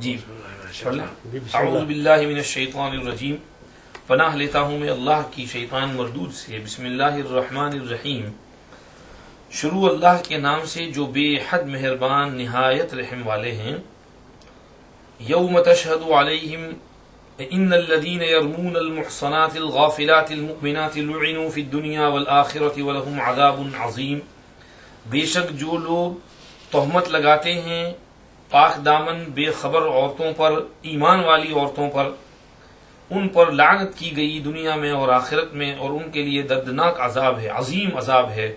جی اعوذ باللہ من الشیطان الرجیم، پناہ لیتا ہوں میں اللہ کی شیطان مردود سے۔ بسم اللہ الرحمن الرحیم، شروع اللہ کے نام سے جو بے حد مہربان نہایت رحم والے ہیں۔ یوم تشہد علیہم ان الذین یرمون المحصنات الغافلات المؤمنات لعنوا فی الدنیا والآخرۃ ولہم عذاب عظیم، بے شک جو لوگ تہمت لگاتے ہیں پاک دامن بے خبر عورتوں پر، ایمان والی عورتوں پر، ان پر لعنت کی گئی دنیا میں اور آخرت میں، اور ان کے لیے دردناک عذاب ہے، عظیم عذاب ہے۔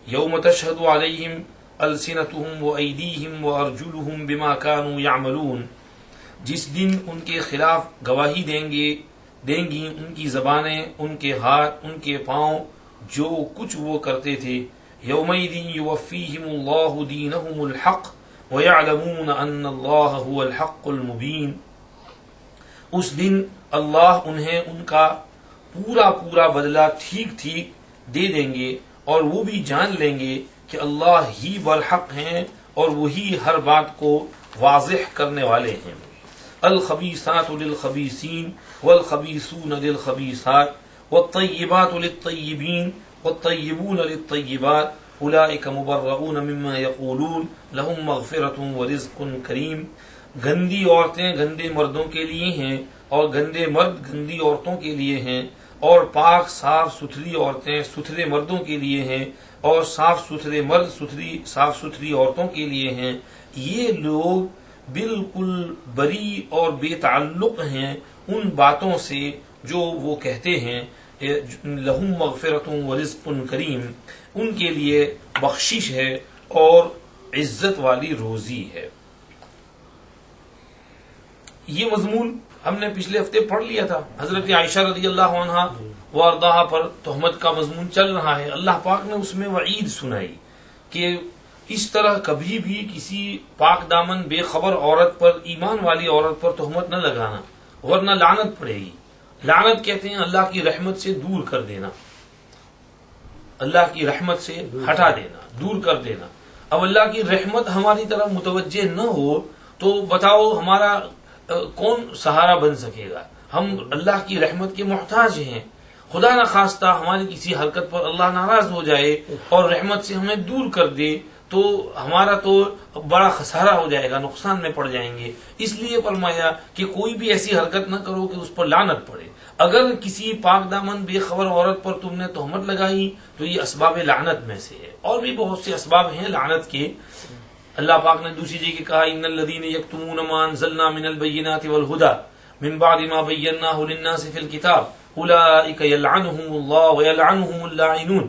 یوم تشہد علیہم السنتہم وایدیہم وارجلہم بما کانوا یعملون، جس دن ان کے خلاف گواہی دیں گی ان کی زبانیں، ان کے ہاتھ، ان کے پاؤں، جو کچھ وہ کرتے تھے۔ یومئذ یوفیہم اللہ دینہم الحق وَيَعْلَمُونَ أَنَّ اللَّهَ هُوَ الْحَقُّ الْمُبِينُ، اس دن اللہ انہیں ان کا پورا بدلہ ٹھیک دے دیں گے، اور وہ بھی جان لیں گے کہ اللہ ہی برحق ہیں اور وہی ہر بات کو واضح کرنے والے ہیں۔ الخبیثات للخبیثین والخبیثون للخبیثات والطیبات للطیبین والطیبون للطیبات اولئک مبرؤون مما یقولون لہم مغفرۃ ورزق کریم، گندی عورتیں گندے مردوں کے لیے ہیں اور گندے مرد گندی عورتوں کے لیے ہیں، اور پاک صاف ستھری عورتیں ستھرے مردوں کے لیے ہیں، اور صاف ستھرے مرد صاف ستھری عورتوں کے لیے ہیں۔ یہ لوگ بالکل بری اور بے تعلق ہیں ان باتوں سے جو وہ کہتے ہیں۔ لہم مغفرۃ ورزق کریم، ان کے لیے بخشش ہے اور عزت والی روزی ہے۔ یہ مضمون ہم نے پچھلے ہفتے پڑھ لیا تھا، حضرت عائشہ رضی اللہ عنہا وارضاہا پر تہمت کا مضمون چل رہا ہے۔ اللہ پاک نے اس میں وعید سنائی کہ اس طرح کبھی بھی کسی پاک دامن بے خبر عورت پر، ایمان والی عورت پر تہمت نہ لگانا، ورنہ لعنت پڑے گی۔ لعنت کہتے ہیں اللہ کی رحمت سے دور کر دینا، اللہ کی رحمت سے ہٹا دینا، دور کر دینا۔ اب اللہ کی رحمت ہماری طرف متوجہ نہ ہو تو بتاؤ ہمارا کون سہارا بن سکے گا؟ ہم اللہ کی رحمت کے محتاج ہیں۔ خدا نہ خواستہ ہماری کسی حرکت پر اللہ ناراض ہو جائے اور رحمت سے ہمیں دور کر دے تو ہمارا تو بڑا خسارہ ہو جائے گا، نقصان میں پڑ جائیں گے۔ اس لیے فرمایا کہ کوئی بھی ایسی حرکت نہ کرو کہ اس پر لعنت پڑے۔ اگر کسی پاک دامن بے خبر عورت پر تم نے تہمت لگائی تو یہ اسباب لعنت میں سے ہے، اور بھی بہت سے اسباب ہیں لعنت کے۔ اللہ پاک نے دوسری جگہ کہا ان الذین یکتمون ما انزلنا من البینات والہدی من بعد ما بیناہ للناس فی الکتاب اولئک یلعنہم اللہ ویلعنہم اللاعنون،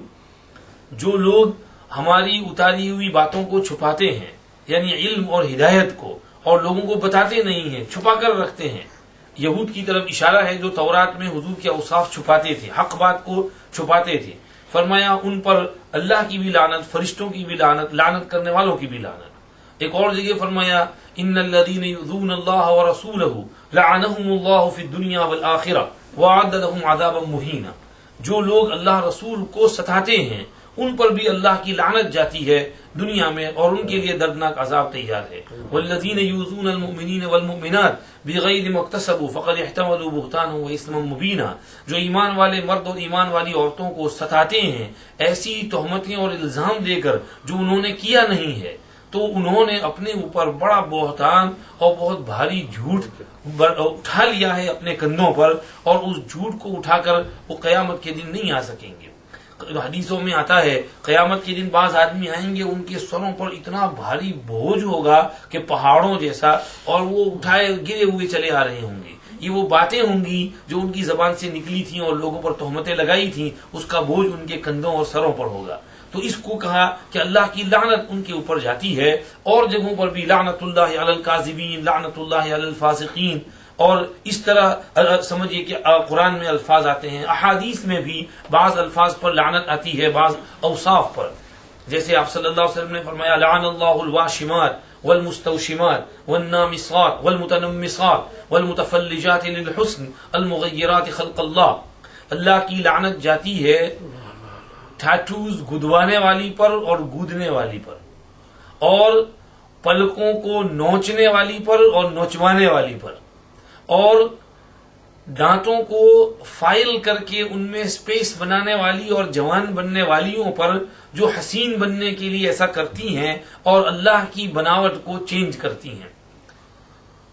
جو لوگ ہماری اتاری ہوئی باتوں کو چھپاتے ہیں، یعنی علم اور ہدایت کو، اور لوگوں کو بتاتے نہیں ہیں، چھپا کر رکھتے ہیں۔ یہود کی طرف اشارہ ہے جو تورات میں حضور کے اوصاف چھپاتے تھے، حق بات کو چھپاتے تھے۔ فرمایا ان پر اللہ کی بھی لعنت، فرشتوں کی بھی لعنت، لعنت کرنے والوں کی بھی لعنت۔ ایک اور جگہ فرمایا ان الذین یؤذون اللہ ورسولہ لعنہم اللہ فی الدنیا والآخرہ وأعد لهم عذابا مہینا، جو لوگ اللہ رسول کو ستاتے ہیں ان پر بھی اللہ کی لعنت جاتی ہے دنیا میں، اور ان کے لیے دردناک عذاب تیار ہے۔ والذین یؤذون المؤمنین والمؤمنات بغیر ما اکتسبوا فقد احتملوا بہتانا واثما مبینا، جو ایمان والے مرد اور ایمان والی عورتوں کو ستاتے ہیں ایسی تہمتیں اور الزام دے کر جو انہوں نے کیا نہیں ہے، تو انہوں نے اپنے اوپر بڑا بہتان اور بہت بھاری جھوٹ اٹھا لیا ہے اپنے کندھوں پر، اور اس جھوٹ کو اٹھا کر وہ قیامت کے دن نہیں آ سکیں گے۔ حدیثوں میں آتا ہے قیامت کے دن بعض آدمی آئیں گے، ان کے سروں پر اتنا بھاری بوجھ ہوگا کہ پہاڑوں جیسا، اور وہ اٹھائے گرے ہوئے چلے آ رہے ہوں گے۔ یہ وہ باتیں ہوں گی جو ان کی زبان سے نکلی تھیں اور لوگوں پر تہمتیں لگائی تھیں، اس کا بوجھ ان کے کندھوں اور سروں پر ہوگا۔ تو اس کو کہا کہ اللہ کی لعنت ان کے اوپر جاتی ہے۔ اور جگہوں پر بھی لعنت اللہ علی الکاذبین، لعنت اللہ علی الفاسقین، اور اس طرح سمجھیے کہ قرآن میں الفاظ آتے ہیں، احادیث میں بھی بعض الفاظ پر لعنت آتی ہے، بعض اوصاف پر۔ جیسے آپ صلی اللہ علیہ وسلم نے فرمایا لعن اللہ الواشمات والمستوشمات والنامصات والمتنمصات والمتفلجات للحسن المغیرات خلق اللہ، اللہ کی لعنت جاتی ہے ٹیٹوز گدوانے والی پر اور گودنے والی پر، اور پلکوں کو نوچنے والی پر اور نوچوانے والی پر، اور دانتوں کو فائل کر کے ان میں سپیس بنانے والی اور جوان بننے والیوں پر، جو حسین بننے کے لیے ایسا کرتی ہیں اور اللہ کی بناوٹ کو چینج کرتی ہیں۔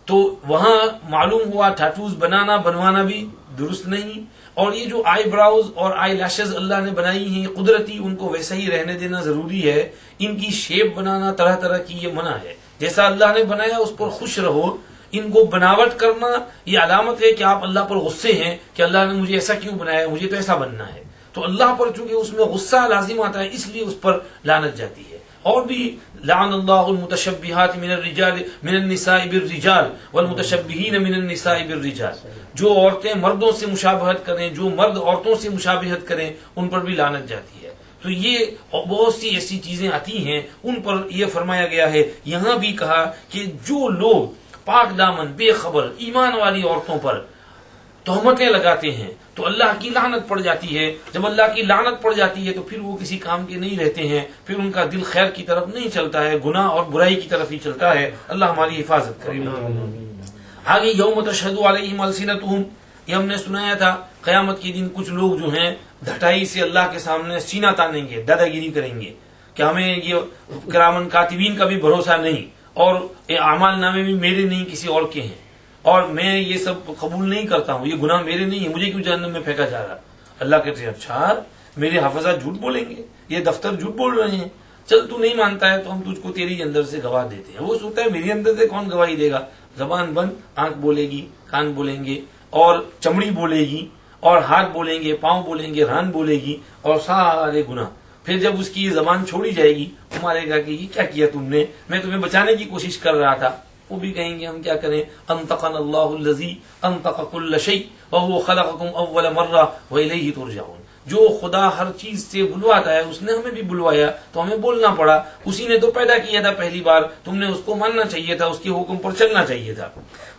تو وہاں معلوم ہوا ٹیٹوز بنوانا بھی درست نہیں، اور یہ جو آئی براؤز اور آئی لیشز اللہ نے بنائی ہیں قدرتی، ان کو ویسا ہی رہنے دینا ضروری ہے۔ ان کی شیپ بنانا طرح طرح کی یہ منع ہے، جیسا اللہ نے بنایا اس پر خوش رہو۔ ان کو بناوٹ کرنا یہ علامت ہے کہ آپ اللہ پر غصے ہیں کہ اللہ نے مجھے ایسا کیوں بنایا، مجھے تو ایسا بننا ہے۔ تو اللہ پر چونکہ اس میں غصہ لازم آتا ہے، اس لیے اس پر لعنت جاتی ہے۔ اور بھی لعن اللہ المتشبہات من النساء بالرجال والمتشبہین من النساء بالرجال، جو عورتیں مردوں سے مشابہت کریں، جو مرد عورتوں سے مشابہت کریں، ان پر بھی لعنت جاتی ہے۔ تو یہ بہت سی ایسی چیزیں آتی ہیں، ان پر یہ فرمایا گیا ہے۔ یہاں بھی کہا کہ جو لوگ پاک دامن بے خبر ایمان والی عورتوں پر تہمتیں لگاتے ہیں تو اللہ کی لعنت پڑ جاتی ہے۔ جب اللہ کی لعنت پڑ جاتی ہے تو پھر وہ کسی کام کے نہیں رہتے ہیں، پھر ان کا دل خیر کی طرف نہیں چلتا ہے، گناہ اور برائی کی طرف ہی چلتا ہے۔ اللہ ہماری حفاظت کرے۔ آگے یوم تشہد علیہم السنتہم، یہ ہم نے سنایا تھا قیامت کے دن کچھ لوگ جو ہیں ڈھٹائی سے اللہ کے سامنے سینہ تانیں گے، دادا گیری کریں گے کہ ہمیں یہ کرامن کاتبین کا بھی بھروسہ نہیں، اور اعمال نامے بھی میرے نہیں کسی اور کے ہیں، اور میں یہ سب قبول نہیں کرتا ہوں، یہ گناہ میرے نہیں ہے، مجھے کیوں جہنم میں پھینکا جا رہا۔ اللہ کہتے ہیں اچھا میرے حافظات جھوٹ بولیں گے، یہ دفتر جھوٹ بول رہے ہیں، چل تو نہیں مانتا ہے تو ہم تجھ کو تیری اندر سے گواہ دیتے ہیں۔ وہ سوچتا ہے میری اندر سے کون گواہی دے گا؟ زبان بند، آنکھ بولے گی، کان بولیں گے، اور چمڑی بولے گی، اور ہاتھ بولیں گے، پاؤں بولیں گے، ران بولے گی، اور سارے گناہ۔ پھر جب اس کی یہ زبان چھوڑی جائے گی، وہ مارے گا کہ یہ کیا کیا تم نے، میں تمہیں بچانے کی کوشش کر رہا تھا۔ وہ بھی کہیں گے ہم کیا کریں، انطقنا اللہ الذی انطق کل شیء وهو خلقکم اول مرہ والیہ ترجعون۔ جو خدا ہر چیز سے بلواتا ہے اس نے ہمیں بھی بلوایا تو ہمیں بولنا پڑا، اسی نے تو پیدا کیا تھا پہلی بار، تم نے اس کو ماننا چاہیے تھا، اس کے حکم پر چلنا چاہیے تھا۔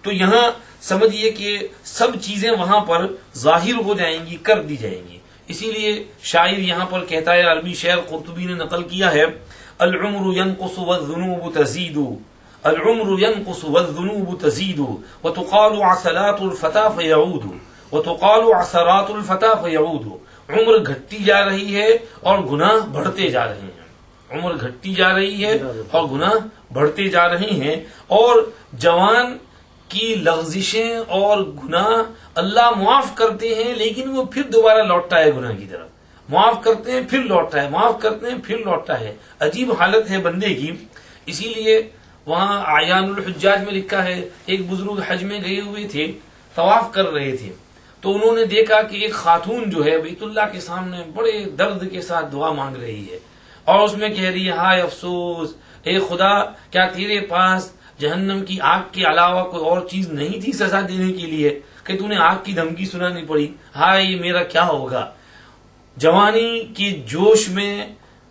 تو یہاں سمجھیے کہ سب چیزیں وہاں پر ظاہر ہو جائیں گی، کر دی جائیں گی۔ اسی لیے شاعر یہاں پر کہتا ہے، عربی شعر قرطبی نے نقل کیا ہے، العمر ينقص والذنوب تزيد، العمر ينقص والذنوب تزيد وتقال عثرات الفتى فيعود، وتقال عثرات الفتى فيعود۔ عمر گھٹتی جا رہی ہے اور گناہ بڑھتے جا رہے ہیں، عمر گھٹتی جا رہی ہے اور گناہ بڑھتے جا رہے ہیں، اور جوان کی لغزشیں اور گناہ اللہ معاف کرتے ہیں، لیکن وہ پھر دوبارہ لوٹتا ہے گناہ کی طرف، معاف کرتے ہیں پھر لوٹتا ہے، معاف کرتے ہیں پھر لوٹتا ہے۔ عجیب حالت ہے بندے کی۔ اسی لیے وہاں اعیان الحجاج میں لکھا ہے، ایک بزرگ حج میں گئے ہوئے تھے، طواف کر رہے تھے، تو انہوں نے دیکھا کہ ایک خاتون جو ہے بیت اللہ کے سامنے بڑے درد کے ساتھ دعا مانگ رہی ہے، اور اس میں کہہ رہی ہے، ہائے افسوس، اے خدا، کیا تیرے پاس جہنم کی آگ کے علاوہ کوئی اور چیز نہیں تھی سزا دینے کے لیے کہ تو نے آگ کی دھمکی سنانی پڑی؟ ہائے میرا کیا ہوگا۔ جوانی کے جوش میں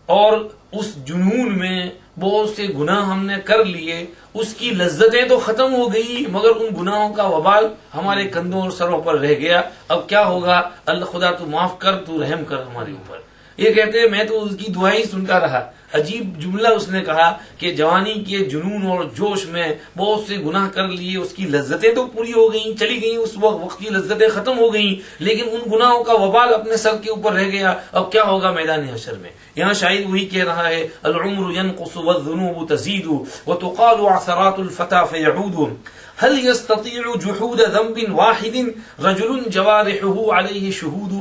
اور اس جنون میں بہت سے گناہ ہم نے کر لیے، اس کی لذتیں تو ختم ہو گئی، مگر ان گناہوں کا وبال ہمارے کندھوں اور سروں پر رہ گیا۔ اب کیا ہوگا؟ اللہ خدا تو معاف کر، تو رحم کر ہمارے اوپر۔ یہ کہتے ہیں میں تو اس کی دعا ہی سنتا رہا۔ عجیب جملہ اس نے کہا کہ جوانی کے جنون اور جوش میں بہت سے گناہ کر لیے، اس کی لذتیں تو پوری ہو گئیں، چلی گئیں، اس وقت کی لذتیں ختم ہو گئیں، لیکن ان گناہوں کا وبال اپنے سر کے اوپر رہ گیا۔ اب کیا ہوگا میدان حشر میں؟ یہاں شاعر وہی کہہ رہا ہے، العمر ينقص والذنوب تزيد وتقال عثرات الفتى فيعود، هل يستطيع جحود ذنب واحد رجل جوارحه عليه شهود،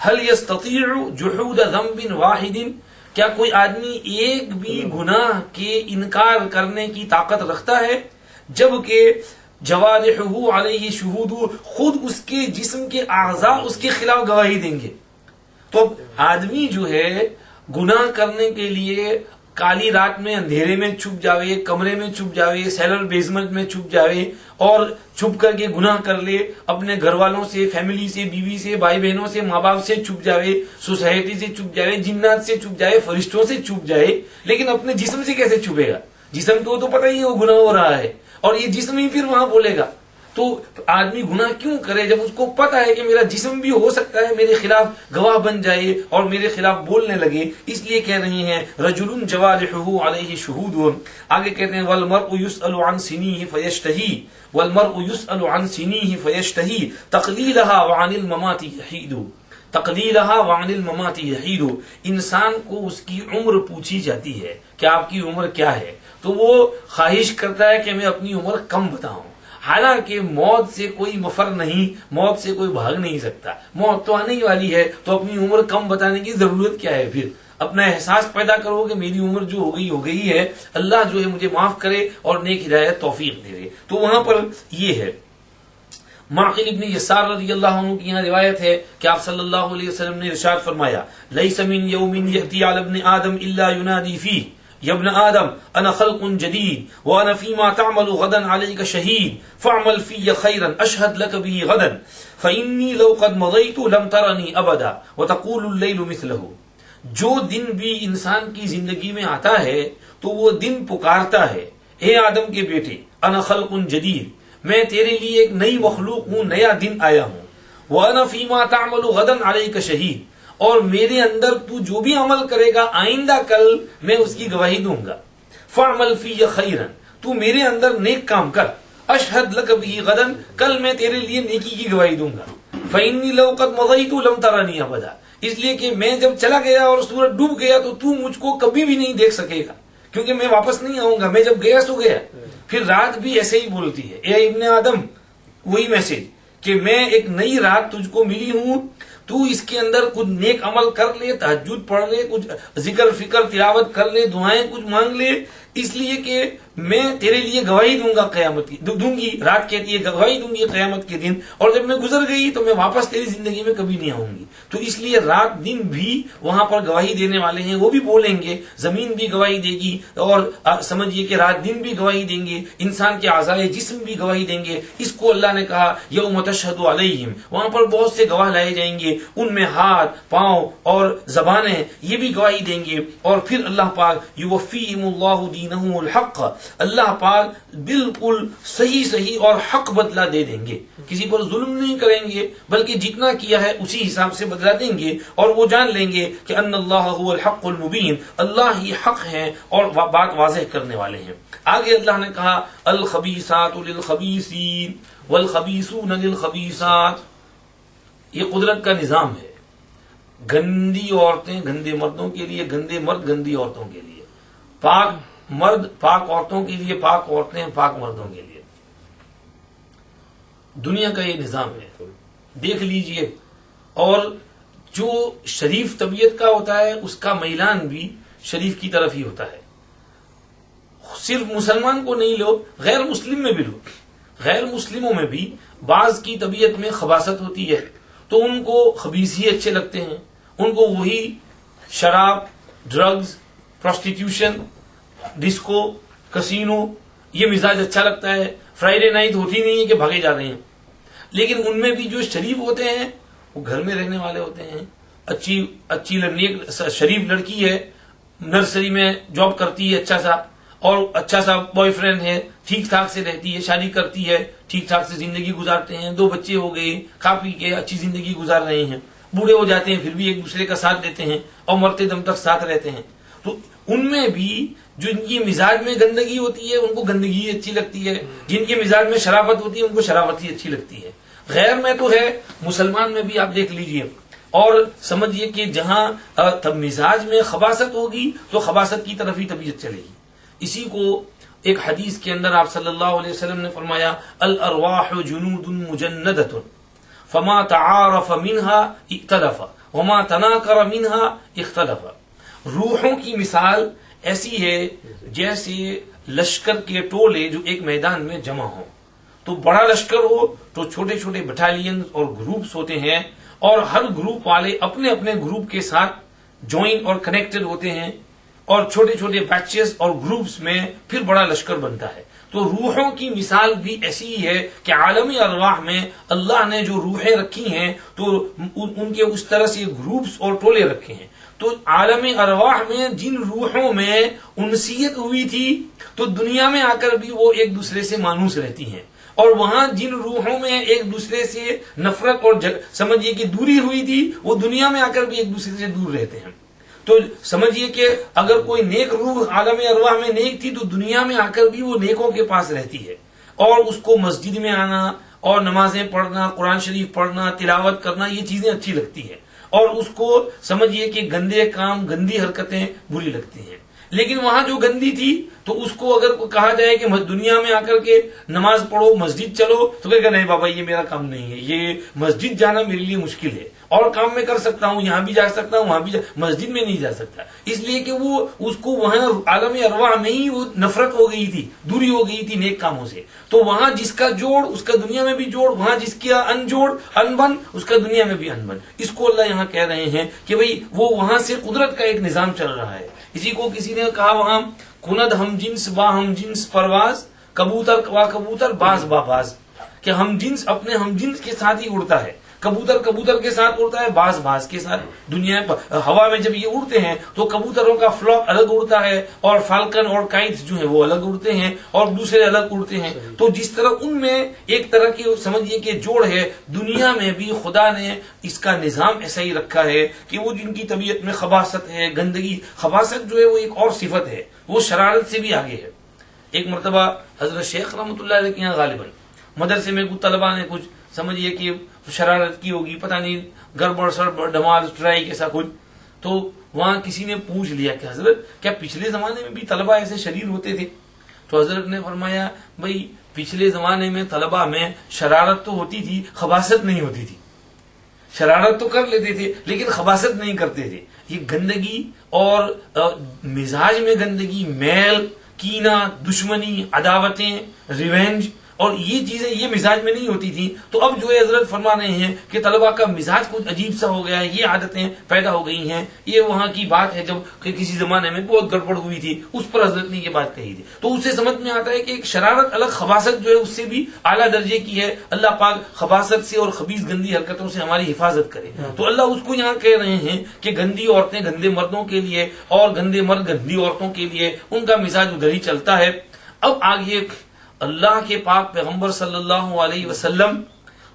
هل يستطيع جحود ذنب واحد، کیا کوئی آدمی ایک بھی گناہ کے انکار کرنے کی طاقت رکھتا ہے، جبکہ جوارحہ علیہ شہود، خود اس کے جسم کے اعضاء اس کے خلاف گواہی دیں گے۔ تو اب آدمی جو ہے گناہ کرنے کے لیے کالی رات میں اندھیرے میں چھپ جاوے، کمرے میں چھپ جاوے، سیلر بیسمنٹ میں چھپ جاوے اور چھپ کر کے گناہ کر لے، اپنے گھر والوں سے، فیملی سے، بیوی سے، بھائی بہنوں سے، ماں باپ سے چھپ جاوے، سوسائٹی سے چھپ جاوے، جنات سے چھپ جائے، فرشتوں سے چھپ جائے، لیکن اپنے جسم سے کیسے چھپے گا؟ جسم کو تو پتہ ہی ہے وہ گناہ ہو رہا ہے، اور یہ جسم ہی پھر وہاں بولے گا۔ تو آدمی گناہ کیوں کرے جب اس کو پتا ہے کہ میرا جسم بھی ہو سکتا ہے میرے خلاف گواہ بن جائے اور میرے خلاف بولنے لگے. اس لیے کہہ رہی ہیں رجل جوارحہ علیہ شہود. آگے کہتے ہیں والمرء يسأل عن سنیہ فیشتہی والمرء يسأل عن سنیہ فیشتہی تقلیلہا وعن الممات یحید. تقلیلہا وعن الممات یحید. انسان کو اس کی عمر پوچھی جاتی ہے کہ آپ کی عمر کیا ہے تو وہ خواہش کرتا ہے کہ میں اپنی عمر کم بتاؤں. حالانکہ موت سے کوئی مفر نہیں, موت سے کوئی بھاگ نہیں سکتا, موت تو آنے ہی والی ہے, تو اپنی عمر کم بتانے کی ضرورت کیا ہے. پھر اپنا احساس پیدا کرو کہ میری عمر جو ہو گئی ہے, اللہ جو ہے مجھے معاف کرے اور نیک ہدایت توفیق دے. تو وہاں پر یہ ہے. معقل ابن یسار رضی اللہ عنہ کی یہاں روایت ہے کہ آپ صلی اللہ علیہ وسلم نے ارشاد فرمایا لیس من یوم یأتی علی ابن آدم الا ینادی فیہ یا ابن آدم انا خلق جدید وانا فیما تعمل غدا علیک شہید فاعمل فی خیرا اشہد لک به غدا فانی لو قد مضیت لم ترنی ابدا وتقول اللیل مثلہ. جو دن بھی انسان کی زندگی میں آتا ہے تو وہ دن پکارتا ہے اے آدم کے بیٹے انا خلق جدید, میں تیرے لیے ایک نئی مخلوق ہوں, نیا دن آیا ہوں. وانا فیما تعمل غدا علیک شہید, اور میرے اندر تو جو بھی عمل کرے گا آئندہ کل میں اس کی گواہی دوں گا. فاعمل فی خیرا, تو میرے اندر نیک کام کر. اشہد لک به غدا, کل میں تیرے لیے نیکی کی گواہی دوں گا. فانی لو قد مضیت لم ترنی ابدا, اس لیے کہ میں جب چلا گیا اور سورج ڈوب گیا تو مجھ کو کبھی بھی نہیں دیکھ سکے گا, کیونکہ میں واپس نہیں آؤں گا. میں جب گیا سو گیا. پھر رات بھی ایسے ہی بولتی ہے اے ابن آدم, وہی میسج کہ میں ایک نئی رات تجھ کو ملی ہوں, تو اس کے اندر کچھ نیک عمل کر لے, تہجد پڑھ لے, کچھ ذکر فکر تلاوت کر لے, دعائیں کچھ مانگ لے, اس لیے کہ میں تیرے لیے گواہی دوں گا قیامت کی, دوں گی. رات کہتی ہے گواہی دوں گی قیامت کے دن, اور جب میں گزر گئی تو میں واپس تیری زندگی میں کبھی نہیں آؤں گی. تو اس لیے رات دن بھی وہاں پر گواہی دینے والے ہیں, وہ بھی بولیں گے, زمین بھی گواہی دے گی, اور سمجھیے کہ رات دن بھی گواہی دیں گے, انسان کے اعضائے جسم بھی گواہی دیں گے. اس کو اللہ نے کہا یوم تشہد علیہم, وہاں پر بہت سے گواہ لائے جائیں گے, ان میں ہاتھ, پاؤں اور زبانیں, یہ بھی گواہی دیں گے. اور پھر اللہ پاک یوفیہم اللہ دینہم الحق, اللہ پاک بالکل صحیح اور حق بدلہ دے دیں گے. کسی پر ظلم نہیں کریں گے, بلکہ جتنا کیا ہے اسی حساب سے بدلہ دیں گے, اور وہ جان لیں گے کہ ان اللہ هو الحق المبین, اللہ ہی حق ہے اور بات واضح کرنے والے ہیں. آگے اللہ نے کہا الخبیثات للخبیثین والخبیثون للخبیثات. یہ قدرت کا نظام ہے. گندی عورتیں گندے مردوں کے لیے, گندے مرد گندی عورتوں کے لیے, پاک مرد پاک عورتوں کے لیے, پاک عورتیں پاک مردوں کے لیے. دنیا کا یہ نظام ہے, دیکھ لیجئے. اور جو شریف طبیعت کا ہوتا ہے اس کا میلان بھی شریف کی طرف ہی ہوتا ہے. صرف مسلمان کو نہیں لو, غیر مسلم میں بھی لو. غیر مسلموں میں بھی بعض کی طبیعت میں خباثت ہوتی ہے, تو ان کو خبیث ہی اچھے لگتے ہیں. ان کو وہی شراب, ڈرگز, پروسٹیٹیوشن, ڈسکو, کسینو, یہ مزاج اچھا لگتا ہے. فرائیڈے نائٹ ہوتی نہیں ہے کہ بھاگے جا رہے ہیں. لیکن ان میں بھی جو شریف ہوتے ہیں وہ گھر میں رہنے والے ہوتے ہیں. اچھی شریف لڑکی ہے, نرسری میں جاب کرتی ہے اچھا سا, اور اچھا سا بوائے فرینڈ ہے, ٹھیک ٹھاک سے رہتی ہے, شادی کرتی ہے, ٹھیک ٹھاک سے زندگی گزارتے ہیں, 2 بچے ہو گئے, کھا پی کے اچھی زندگی گزار رہے ہیں. بوڑھے ہو جاتے ہیں پھر بھی ایک دوسرے کا ساتھ دیتے ہیں اور مرتے دم تک ساتھ رہتے ہیں. تو ان میں بھی جو ان کی مزاج میں گندگی ہوتی ہے ان کو گندگی اچھی لگتی ہے, جن کے مزاج میں شرافت ہوتی ہے ان کو شرافت ہی اچھی لگتی ہے. غیر میں تو ہے, مسلمان میں بھی آپ دیکھ لیجئے. اور سمجھیے کہ جہاں مزاج میں خباثت ہوگی تو خباثت کی طرف ہی طبیعت چلے گی. اسی کو ایک حدیث کے اندر آپ صلی اللہ علیہ وسلم نے فرمایا الارواح جنود مجندۃ فما تعارف منها ائتلف وما تناکر منها اختلف. روحوں کی مثال ایسی ہے جیسے لشکر کے ٹولے جو ایک میدان میں جمع ہوں. تو بڑا لشکر ہو تو چھوٹے چھوٹے بٹالین اور گروپس ہوتے ہیں, اور ہر گروپ والے اپنے اپنے گروپ کے ساتھ جوائن اور کنیکٹڈ ہوتے ہیں, اور چھوٹے چھوٹے بیچز اور گروپس میں پھر بڑا لشکر بنتا ہے. تو روحوں کی مثال بھی ایسی ہی ہے کہ عالم ارواح میں اللہ نے جو روحیں رکھی ہیں تو ان کے اس طرح سے گروپس اور ٹولے رکھے ہیں. تو عالم ارواح میں جن روحوں میں انسیت ہوئی تھی تو دنیا میں آ کر بھی وہ ایک دوسرے سے مانوس رہتی ہیں، اور وہاں جن روحوں میں ایک دوسرے سے نفرت اور سمجھیے کہ دوری ہوئی تھی وہ دنیا میں آ کر بھی ایک دوسرے سے دور رہتے ہیں. تو سمجھیے کہ اگر کوئی نیک روح عالم ارواح میں نیک تھی تو دنیا میں آ کر بھی وہ نیکوں کے پاس رہتی ہے، اور اس کو مسجد میں آنا اور نمازیں پڑھنا، قرآن شریف پڑھنا، تلاوت کرنا، یہ چیزیں اچھی لگتی ہے، اور اس کو سمجھیے کہ گندے کام، گندی حرکتیں بری لگتی ہیں. لیکن وہاں جو گندی تھی تو اس کو اگر کہا جائے کہ دنیا میں آ کر کے نماز پڑھو، مسجد چلو، تو کہے گا نہیں بابا یہ میرا کام نہیں ہے، یہ مسجد جانا میرے لیے مشکل ہے، اور کام میں کر سکتا ہوں، یہاں بھی جا سکتا ہوں، وہاں بھی مسجد میں نہیں جا سکتا، اس لیے کہ وہ اس کو وہاں عالم ارواح میں ہی وہ نفرت ہو گئی تھی، دوری ہو گئی تھی نیک کاموں سے. تو وہاں جس کا جوڑ اس کا دنیا میں بھی جوڑ، وہاں جس کا انجوڑ انبن اس کا دنیا میں بھی انبن. اس کو اللہ یہاں کہہ رہے ہیں کہ بھئی وہ وہاں سے قدرت کا ایک نظام چل رہا ہے. اسی کو کسی نے کہا وہاں کند ہم جنس با ہم جنس پرواز، کبوتر وا کبوتر باز با باز، کہ ہم جنس اپنے ہم جنس کے ساتھ ہی اڑتا ہے، کبوتر کبوتر کے ساتھ اڑتا ہے، باز باز کے ساتھ. دنیا ہوا میں جب یہ اڑتے ہیں تو کبوتروں کا فلاک الگ اڑتا ہے، اور فالکن اور کائٹس جو ہیں وہ الگ اڑتے ہیں، اور دوسرے الگ اڑتے ہیں. تو جس طرح ان میں ایک طرح کی سمجھیے کہ جوڑ ہے، دنیا میں بھی خدا نے اس کا نظام ایسا ہی رکھا ہے کہ وہ جن کی طبیعت میں خباثت ہے، گندگی، خباثت جو ہے وہ ایک اور صفت ہے، وہ شرارت سے بھی آگے ہے. ایک مرتبہ حضرت شیخ رحمۃ اللہ علیہ کے یہاں غالباً مدرسے میں کچھ طلبا نے کچھ سمجھیے کہ شرارت کی ہوگی، پتہ نہیں گڑبڑ سڑبڑ ڈمال ٹرائی ایسا کچھ. تو وہاں کسی نے پوچھ لیا کہ حضرت کیا پچھلے زمانے میں بھی طلبا ایسے شریر ہوتے تھے؟ تو حضرت نے فرمایا بھائی پچھلے زمانے میں طلبا میں شرارت تو ہوتی تھی، خباثت نہیں ہوتی تھی. شرارت تو کر لیتے تھے لیکن خباثت نہیں کرتے تھے. یہ گندگی اور مزاج میں گندگی، میل، کینہ، دشمنی، عداوتیں، ریونج، اور یہ چیزیں یہ مزاج میں نہیں ہوتی تھی. تو اب جو ہے حضرت فرما رہے ہیں کہ طلبا کا مزاج کچھ عجیب سا ہو گیا ہے، یہ عادتیں پیدا ہو گئی ہیں. یہ وہاں کی بات ہے جب کہ کسی زمانے میں بہت گڑبڑ ہوئی تھی، اس پر حضرت نے یہ بات کہی تھی. تو اس سے سمجھ میں آتا ہے کہ ایک شرارت الگ، خباثت جو ہے اس سے بھی اعلیٰ درجے کی ہے. اللہ پاک خباثت سے اور خبیث گندی حرکتوں سے ہماری حفاظت کرے. تو اللہ اس کو یہاں کہہ رہے ہیں کہ گندی عورتیں گندے مردوں کے لیے، اور گندے مرد گندی عورتوں کے لیے، ان کا مزاج ادھر ہی چلتا ہے. اب آگے اللہ کے پاک پیغمبر صلی اللہ علیہ وسلم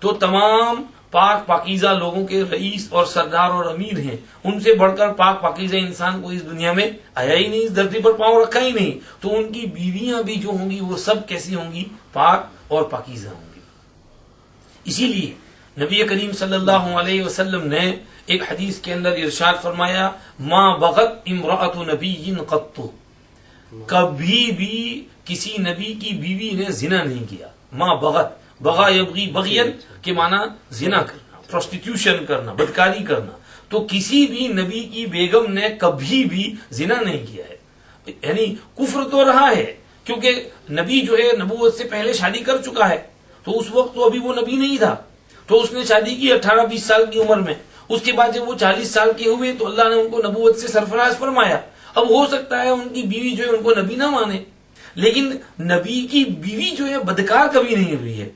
تو تمام پاک پاکیزہ لوگوں کے رئیس اور سردار اور امیر ہیں. ان سے بڑھ کر پاک پاکیزہ انسان کو اس دنیا میں آیا ہی نہیں، اس دھرتی پر پاؤں رکھا ہی نہیں. تو ان کی بیویاں بھی جو ہوں گی وہ سب کیسی ہوں گی؟ پاک اور پاکیزہ ہوں گی. اسی لیے نبی کریم صلی اللہ علیہ وسلم نے ایک حدیث کے اندر ارشاد فرمایا ما بغت امرأۃ نبی قط، کبھی بھی کسی نبی کی بیوی نے زنا نہیں کیا. ما بغت، بغا یبغی بغین کے معنی زنا کرنا، پروسٹیٹیوشن کرنا، بدکاری کرنا. تو کسی بھی نبی کی بیگم نے کبھی بھی زنا نہیں کیا ہے. یعنی کفر تو رہا ہے کیونکہ نبی جو ہے نبوت سے پہلے شادی کر چکا ہے، تو اس وقت تو ابھی وہ نبی نہیں تھا. تو اس نے شادی کی 18-20 سال کی عمر میں. اس کے بعد جب وہ 40 سال کے ہوئے تو اللہ نے ان کو نبوت سے سرفراز فرمایا. اب ہو سکتا ہے ان کی بیوی جو ہے ان کو نبی نہ مانے، لیکن نبی کی بیوی جو ہے بدکار کبھی نہیں ہوئی ہے،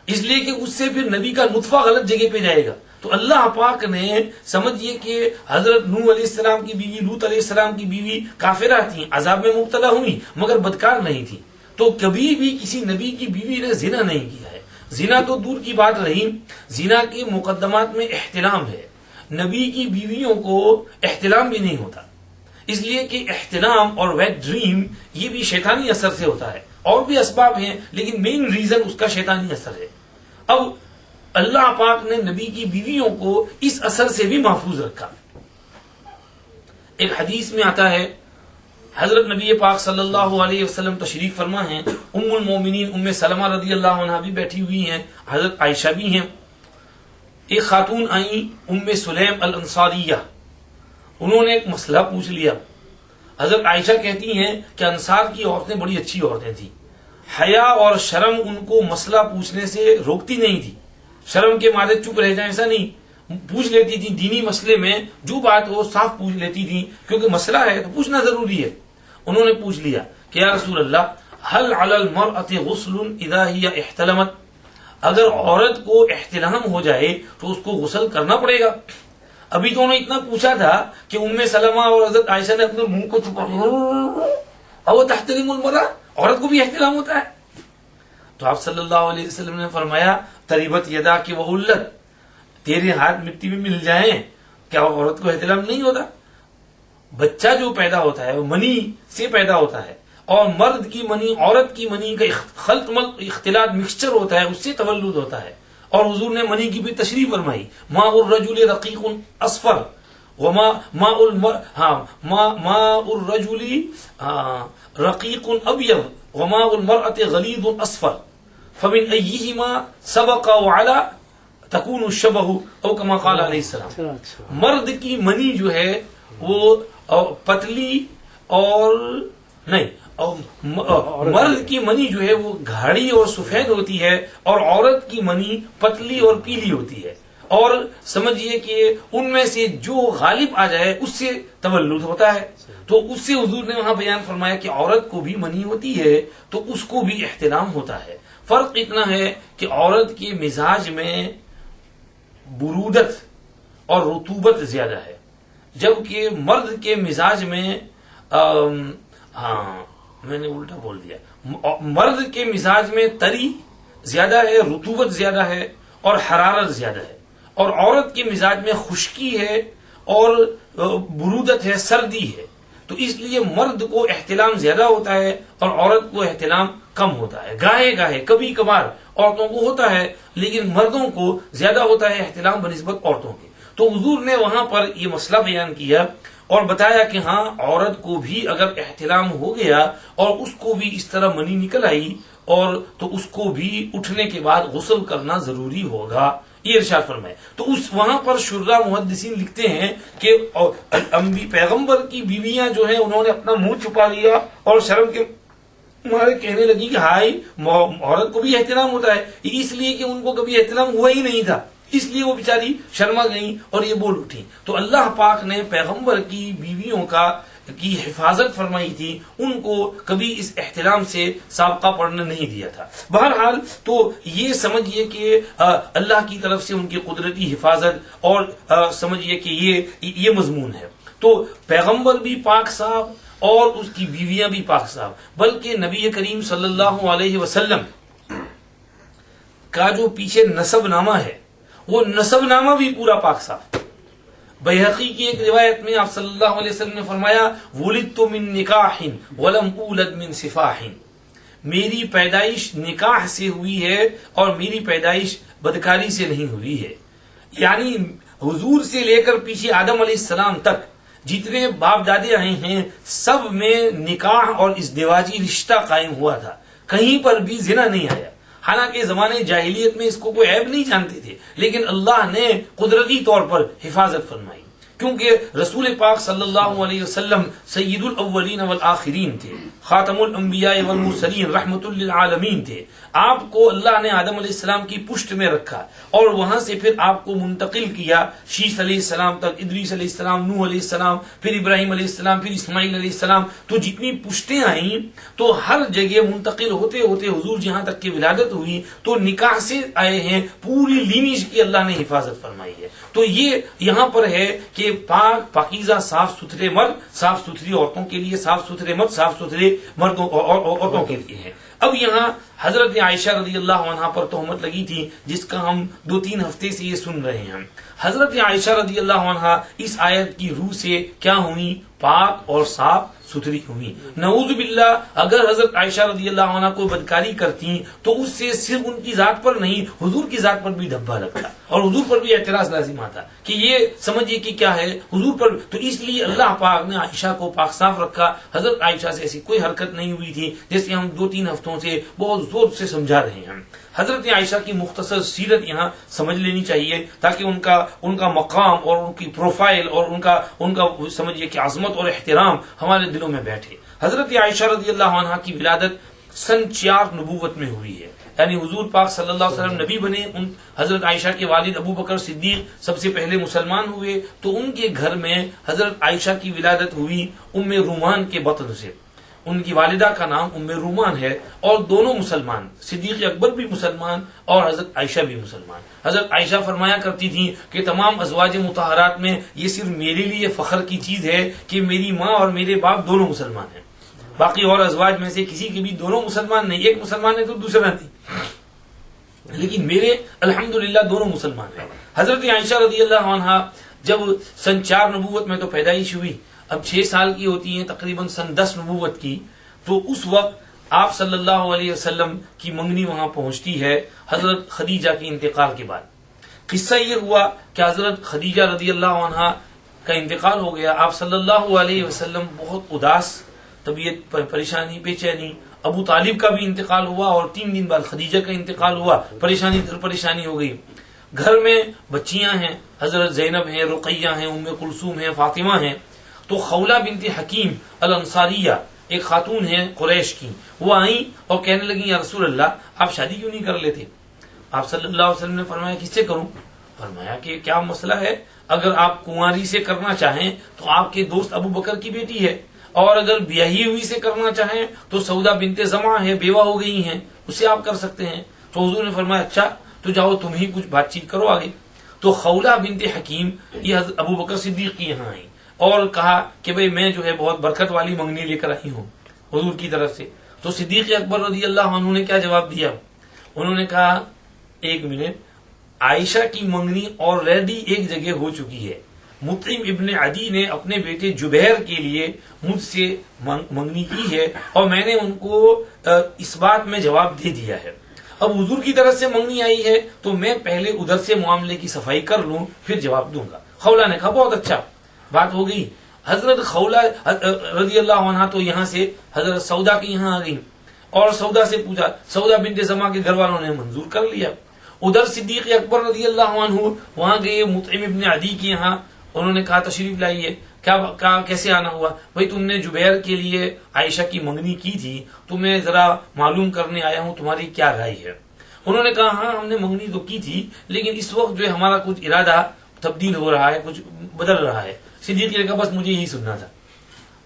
اس لیے کہ اس سے پھر نبی کا نطفہ غلط جگہ پہ جائے گا. تو اللہ پاک نے سمجھیے کہ حضرت نوح علیہ السلام کی بیوی، لوط علیہ السلام کی بیوی کافرہ تھیں، عذاب میں مبتلا ہوئی، مگر بدکار نہیں تھی. تو کبھی بھی کسی نبی کی بیوی نے زنا نہیں کیا ہے. زنا تو دور کی بات رہی، زنا کے مقدمات میں احتلام ہے. نبی کی بیویوں کو احتلام بھی نہیں ہوتا، اس لیے کہ احتلام اور ویٹ ڈریم یہ بھی شیطانی اثر سے ہوتا ہے. اور بھی اسباب ہیں لیکن مین ریزن اس کا شیطانی اثر ہے. اب اللہ پاک نے نبی کی بیویوں کو اس اثر سے بھی محفوظ رکھا. ایک حدیث میں آتا ہے حضرت نبی پاک صلی اللہ علیہ وسلم تشریف فرما ہیں، ام المومنین ام سلمہ رضی اللہ عنہا بھی بیٹھی ہوئی ہیں، حضرت عائشہ بھی ہیں. ایک خاتون آئیں ام سلیم الانصاریہ، انہوں نے ایک مسئلہ پوچھ لیا. حضرت عائشہ کہتی ہیں کہ انصار کی عورتیں بڑی اچھی عورتیں تھیں، حیا اور شرم ان کو مسئلہ پوچھنے سے روکتی نہیں تھی. شرم کے مارے چپ رہ جائیں ایسا نہیں، پوچھ لیتی تھی. دینی مسئلے میں جو بات ہو صاف پوچھ لیتی تھی، کیونکہ مسئلہ ہے تو پوچھنا ضروری ہے. انہوں نے پوچھ لیا کہ یا رسول اللہ، هل على المرأة غسل اذا هي احتلمت، اگر عورت کو احتلام ہو جائے تو اس کو غسل کرنا پڑے گا؟ ابھی تو انہوں نے اتنا پوچھا تھا کہ ام سلمہ اور حضرت عائشہ نے اپنے منہ کو چھپا لیا، او تحترم المرأة، عورت کو بھی احتلام ہوتا ہے؟ تو آپ صلی اللہ علیہ وسلم نے فرمایا تریبت یدا کہ وغلت، تیرے ہاتھ مٹی میں مل جائیں، کیا عورت کو احتلام نہیں ہوتا؟ بچہ جو پیدا ہوتا ہے وہ منی سے پیدا ہوتا ہے، اور مرد کی منی عورت کی منی کا اختلاط مکسچر ہوتا ہے، اس سے تولد ہوتا ہے۔ اور حضور نے منی کی بھی تشریح فرمائی، ماء الرجل رقیق اصفر وما ماء الرجل رقیق ابیض وماء المرأة غلیظ اصفر فمن ایہما سبق وعلا تکون الشبہ او کما قال علیہ السلام۔ مرد کی منی جو ہے وہ پتلی اور نہیں، مرد کی منی جو ہے وہ گاڑھی اور سفید ہوتی ہے، اور عورت کی منی پتلی اور پیلی ہوتی ہے، اور سمجھیے کہ ان میں سے جو غالب آ جائے اس سے تولد ہوتا ہے۔ تو اس سے حضور نے وہاں بیان فرمایا کہ عورت کو بھی منی ہوتی ہے تو اس کو بھی احتلام ہوتا ہے۔ فرق اتنا ہے کہ عورت کے مزاج میں برودت اور رطوبت زیادہ ہے، جبکہ مرد کے مزاج میں میں نے الٹا بول دیا، مرد کے مزاج میں تری زیادہ ہے، رطوبت زیادہ ہے اور حرارت زیادہ ہے، اور عورت کے مزاج میں خشکی ہے اور برودت ہے، سردی ہے۔ تو اس لیے مرد کو احتلام زیادہ ہوتا ہے اور عورت کو احتلام کم ہوتا ہے۔ گاہے گاہے کبھی کبھار عورتوں کو ہوتا ہے، لیکن مردوں کو زیادہ ہوتا ہے احتلام بنسبت عورتوں کے۔ تو حضور نے وہاں پر یہ مسئلہ بیان کیا اور بتایا کہ ہاں عورت کو بھی اگر احتلام ہو گیا اور اس کو بھی اس طرح منی نکل آئی اور تو اس کو بھی اٹھنے کے بعد غسل کرنا ضروری ہوگا، یہ ارشاد فرمائے۔ تو اس وہاں پر شرح محدثین لکھتے ہیں کہ پیغمبر کی بیویاں جو ہیں انہوں نے اپنا منہ چھپا لیا اور شرم کے مارے کہنے لگی کہ ہائی عورت کو بھی احترام ہوتا ہے، اس لیے کہ ان کو کبھی احترام ہوا ہی نہیں تھا، اس لیے وہ بیچاری شرما گئیں اور یہ بول اٹھی۔ تو اللہ پاک نے پیغمبر کی بیویوں کی حفاظت فرمائی تھی، ان کو کبھی اس احترام سے سابقہ پڑھنے نہیں دیا تھا۔ بہرحال تو یہ سمجھیے کہ اللہ کی طرف سے ان کی قدرتی حفاظت اور سمجھیے کہ یہ مضمون ہے۔ تو پیغمبر بھی پاک صاحب اور اس کی بیویاں بھی پاک صاحب، بلکہ نبی کریم صلی اللہ علیہ وسلم کا جو پیچھے نسب نامہ ہے وہ نسب نامہ بھی پورا پاک صاف۔ بیہقی کی ایک روایت میں آپ صلی اللہ علیہ وسلم نے فرمایا ولدت من نکاح ولم اولد من سفاح، میری پیدائش نکاح سے ہوئی ہے اور میری پیدائش بدکاری سے نہیں ہوئی ہے۔ یعنی حضور سے لے کر پیچھے آدم علیہ السلام تک جتنے باپ دادے آئے ہیں سب میں نکاح اور ازدواجی رشتہ قائم ہوا تھا، کہیں پر بھی زنا نہیں آیا۔ حالانکہ زمانے جاہلیت میں اس کو کوئی عیب نہیں جانتے تھے، لیکن اللہ نے قدرتی طور پر حفاظت فرمائی، کیونکہ رسول پاک صلی اللہ علیہ وسلم سید الاولین والآخرین تھے، خاتم الانبیاء والمرسلین، رحمت للعالمین تھے۔ آپ کو اللہ نے آدم علیہ السلام کی پشت میں رکھا اور وہاں سے پھر آپ کو منتقل کیا شیث علیہ السلام تک، ادریس علیہ السلام، نوح علیہ السلام، پھر ابراہیم علیہ السلام، پھر اسماعیل علیہ السلام۔ تو جتنی پشتیں آئیں تو ہر جگہ منتقل ہوتے ہوتے حضور جہاں تک کی ولادت ہوئی تو نکاح سے آئے ہیں، پوری لینیج کی اللہ نے حفاظت فرمائی ہے۔ تو یہ یہاں پر ہے کہ پاک پاکیزہ صاف ستھرے مرد صاف ستھری عورتوں کے لیے، صاف ستھرے مرد صاف ستھرے مردوں اور عورتوں کے لیے ہیں۔ اب یہاں حضرت عائشہ رضی اللہ عنہا پر تہمت لگی تھی جس کا ہم 2-3 ہفتے سے یہ سن رہے ہیں۔ حضرت عائشہ رضی اللہ عنہا اس آیت کی روح سے کیا ہوئی؟ پاک اور صاف ستھری ہوئی۔ نعوذ باللہ اگر حضرت عائشہ رضی اللہ عنہ کو بدکاری کرتی تو اس سے صرف ان کی ذات پر نہیں حضور کی ذات پر بھی دھبا لگتا اور حضور پر بھی اعتراض لازم آتا کہ یہ سمجھیے کہ کیا ہے حضور پر۔ تو اس لیے اللہ پاک نے عائشہ کو پاک صاف رکھا۔ حضرت عائشہ سے ایسی کوئی حرکت نہیں ہوئی تھی، جیسے ہم 2-3 ہفتوں سے بہت زور سے سمجھا رہے ہیں۔ حضرت عائشہ کی مختصر سیرت یہاں سمجھ لینی چاہیے تاکہ ان کا مقام اور ان کی پروفائل اور ان کا سمجھیے کہ عظمت اور احترام ہمارے دلوں میں بیٹھے۔ حضرت عائشہ رضی اللہ عنہا کی ولادت سن 4 نبوت میں ہوئی ہے، یعنی حضور پاک صلی اللہ علیہ وسلم نبی بنے، حضرت عائشہ کے والد ابو بکر صدیق سب سے پہلے مسلمان ہوئے تو ان کے گھر میں حضرت عائشہ کی ولادت ہوئی ام رومان کے بطن سے۔ ان کی والدہ کا نام ام رومان ہے اور دونوں مسلمان، صدیق اکبر بھی مسلمان اور حضرت عائشہ بھی مسلمان۔ حضرت عائشہ فرمایا کرتی تھی کہ تمام ازواج مطہرات میں یہ صرف میرے لیے فخر کی چیز ہے کہ میری ماں اور میرے باپ دونوں مسلمان ہیں، باقی اور ازواج میں سے کسی کے بھی دونوں مسلمان نہیں، ایک مسلمان ہے تو دوسرا نہیں، لیکن میرے الحمدللہ دونوں مسلمان ہیں۔ حضرت عائشہ رضی اللہ عنہا جب سن 4 نبوت میں تو پیدائش ہوئی، اب 6 سال کی ہوتی ہیں، تقریباً سن 10 نبوت کی، تو اس وقت آپ صلی اللہ علیہ وسلم کی منگنی وہاں pہنچتی ہے حضرت خدیجہ کے انتقال کے بعد۔ قصہ یہ ہوا کہ حضرت خدیجہ رضی اللہ عنہا کا انتقال ہو گیا، آپ صلی اللہ علیہ وسلم بہت اداس، طبیعت پریشانی، بے چینی، ابو طالب کا بھی انتقال ہوا اور 3 دن بعد خدیجہ کا انتقال ہوا، پریشانی در پریشانی ہو گئی۔ گھر میں بچیاں ہیں، حضرت زینب ہیں، رقیہ ہیں، ام کلثوم ہیں، فاطمہ ہیں، تو خولہ بنت حکیم الانصاریہ ایک خاتون ہیں قریش کی، وہ آئیں اور کہنے لگی یا رسول اللہ آپ شادی کیوں نہیں کر لیتے؟ آپ صلی اللہ علیہ وسلم نے فرمایا کس سے کروں؟ فرمایا کہ کیا مسئلہ ہے، اگر آپ کنواری سے کرنا چاہیں تو آپ کے دوست ابو بکر کی بیٹی ہے، اور اگر بیاہی ہوئی سے کرنا چاہیں تو سودا بنت زمع ہے، بیوہ ہو گئی ہیں، اسے آپ کر سکتے ہیں۔ تو حضور نے فرمایا اچھا تو جاؤ تم ہی کچھ بات چیت کرو آگے۔ تو خولہ بنت حکیم یہ ابو بکر صدیق کی یہاں آئی اور کہا کہ بھئی میں جو ہے بہت برکت والی منگنی لے کر آئی ہوں حضور کی طرف سے۔ تو صدیق اکبر رضی اللہ عنہ نے کیا جواب دیا؟ انہوں نے کہا 1 منٹ، عائشہ کی منگنی آلریڈی ایک جگہ ہو چکی ہے، مطعم ابن عدی نے اپنے بیٹے جبیر کے لیے مجھ سے منگنی کی ہے اور میں نے ان کو اس بات میں جواب دے دیا ہے، اب حضور کی طرف سے منگنی آئی ہے تو میں پہلے ادھر سے معاملے کی صفائی کر لوں پھر جواب دوں گا۔ خولہ نے کہا بہت اچھا، بات ہو گئی۔ حضرت خولہ رضی اللہ عنہ تو یہاں سے حضرت سودا کے یہاں آ گئی اور سودا سے پوچھا، سودا بنت زمع کے گھر والوں نے منظور کر لیا۔ ادھر صدیق اکبر رضی اللہ عنہ وہاں گئے مطعم ابن عدی کے یہاں، انہوں نے کہا تشریف لائیے، کیا کیسے آنا ہوا؟ بھائی تم نے جبیر کے لیے عائشہ کی منگنی کی تھی تو میں ذرا معلوم کرنے آیا ہوں تمہاری کیا رائے ہے۔ انہوں نے کہا ہاں ہم نے منگنی تو کی تھی لیکن اس وقت جو ہے ہمارا کچھ ارادہ تبدیل ہو رہا ہے، کچھ بدل رہا ہے۔ صدیق نے کہا بس مجھے یہی سننا تھا،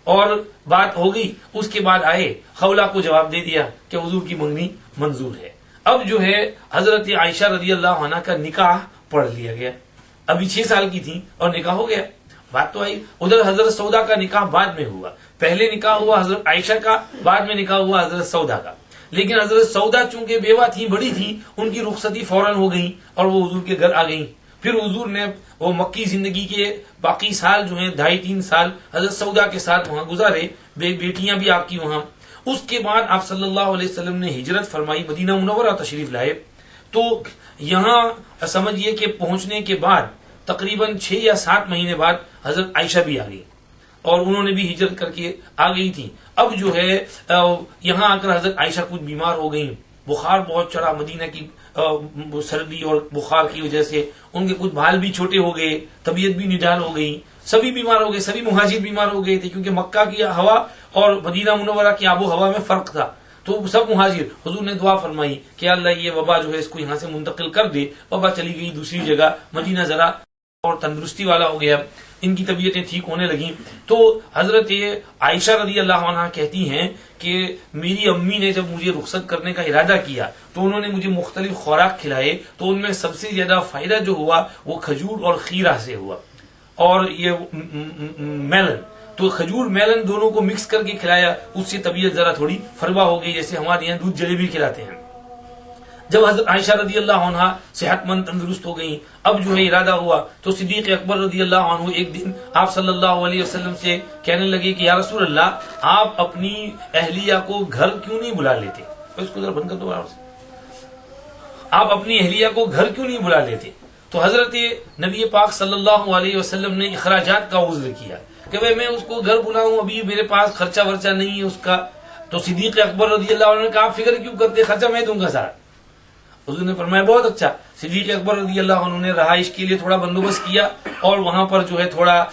اور بات ہو گئی۔ اس کے بعد آئے خولہ کو جواب دے دیا کہ حضور کی منگنی منظور ہے۔ اب جو ہے حضرت عائشہ رضی اللہ عنہ کا نکاح پڑھ لیا گیا، ابھی 6 سال کی تھی اور نکاح ہو گیا، بات تو آئی۔ ادھر حضرت سودا کا نکاح بعد میں ہوا، پہلے نکاح ہوا حضرت عائشہ کا، بعد میں نکاح ہوا حضرت سودا کا، لیکن حضرت سودا چونکہ بیوہ تھی، بڑی تھی، ان کی رخصتی فوراً ہو گئی اور وہ حضور کے گھر آ گئیں۔ پھر حضور نے وہ مکی زندگی کے باقی سال جو ہیں 2.5-3 سال حضرت سودا کے ساتھ وہاں گزارے، بیٹیاں بھی آپ کی وہاں۔ اس کے بعد آپ صلی اللہ علیہ وسلم نے ہجرت فرمائی، مدینہ منورہ تشریف لائے، تو یہاں سمجھیے کہ پہنچنے کے بعد تقریباً 6 یا 7 مہینے بعد حضرت عائشہ بھی آ گئی اور انہوں نے بھی ہجرت کر کے آ گئی تھی۔ اب جو ہے یہاں آ کر حضرت عائشہ کچھ بیمار ہو گئی، بخار بہت چڑھا، مدینہ کی سردی اور بخار کی وجہ سے ان کے کچھ بال بھی چھوٹے ہو گئے، طبیعت بھی نڈال ہو گئی، سبھی بیمار ہو گئے، سبھی مہاجر بیمار ہو گئے تھے کیونکہ مکہ کی ہوا اور مدینہ منورہ کی آب و ہوا میں فرق تھا، تو سب مہاجر۔ حضور نے دعا فرمائی کہ اللہ یہ وبا جو ہے اس کو یہاں سے منتقل کر دے، وبا چلی گئی دوسری جگہ، مدینہ ذرا اور تندرستی والا ہو گیا، ان کی طبیعتیں ٹھیک ہونے لگیں۔ تو حضرت عائشہ رضی اللہ عنہ کہتی ہیں کہ میری امی نے جب مجھے رخصت کرنے کا ارادہ کیا تو انہوں نے مجھے مختلف خوراک کھلائے، تو ان میں سب سے زیادہ فائدہ جو ہوا وہ کھجور اور کھیرہ سے ہوا، اور یہ میلن، تو کھجور میلن دونوں کو مکس کر کے کھلایا، اس سے طبیعت ذرا تھوڑی فروا ہو گئی، جیسے ہمارے یہاں دودھ جلیبی کھلاتے ہیں۔ جب حضرت عائشہ رضی اللہ عنہ صحت مند تندرست ہو گئیں، اب جو ہے ارادہ ہوا تو صدیق اکبر رضی اللہ عنہ ایک دن آپ صلی اللہ علیہ وسلم سے کہنے لگے کہ یا رسول اللہ آپ اپنی اہلیہ کو گھر کیوں نہیں بلا لیتے؟ اس کو ذرا بند کر دو آپ سے، آپ اپنی اہلیہ کو گھر کیوں نہیں بلا لیتے؟ تو حضرت نبی پاک صلی اللہ علیہ وسلم نے اخراجات کا عذر کیا کہ بھئی میں اس کو گھر بلاؤں، ابھی میرے پاس خرچہ ورچہ نہیں ہے اس کا۔ تو صدیق اکبر رضی اللہ عنہ نے کہا آپ فکر کیوں کرتے، خرچہ میں دوں گا سارا۔ حضور نے فرمایا بہت اچھا۔ صدیق اکبر رضی اللہ عنہ نے رہائش کے لیے تھوڑا بندوبست کیا اور وہاں پر جو ہے تھوڑا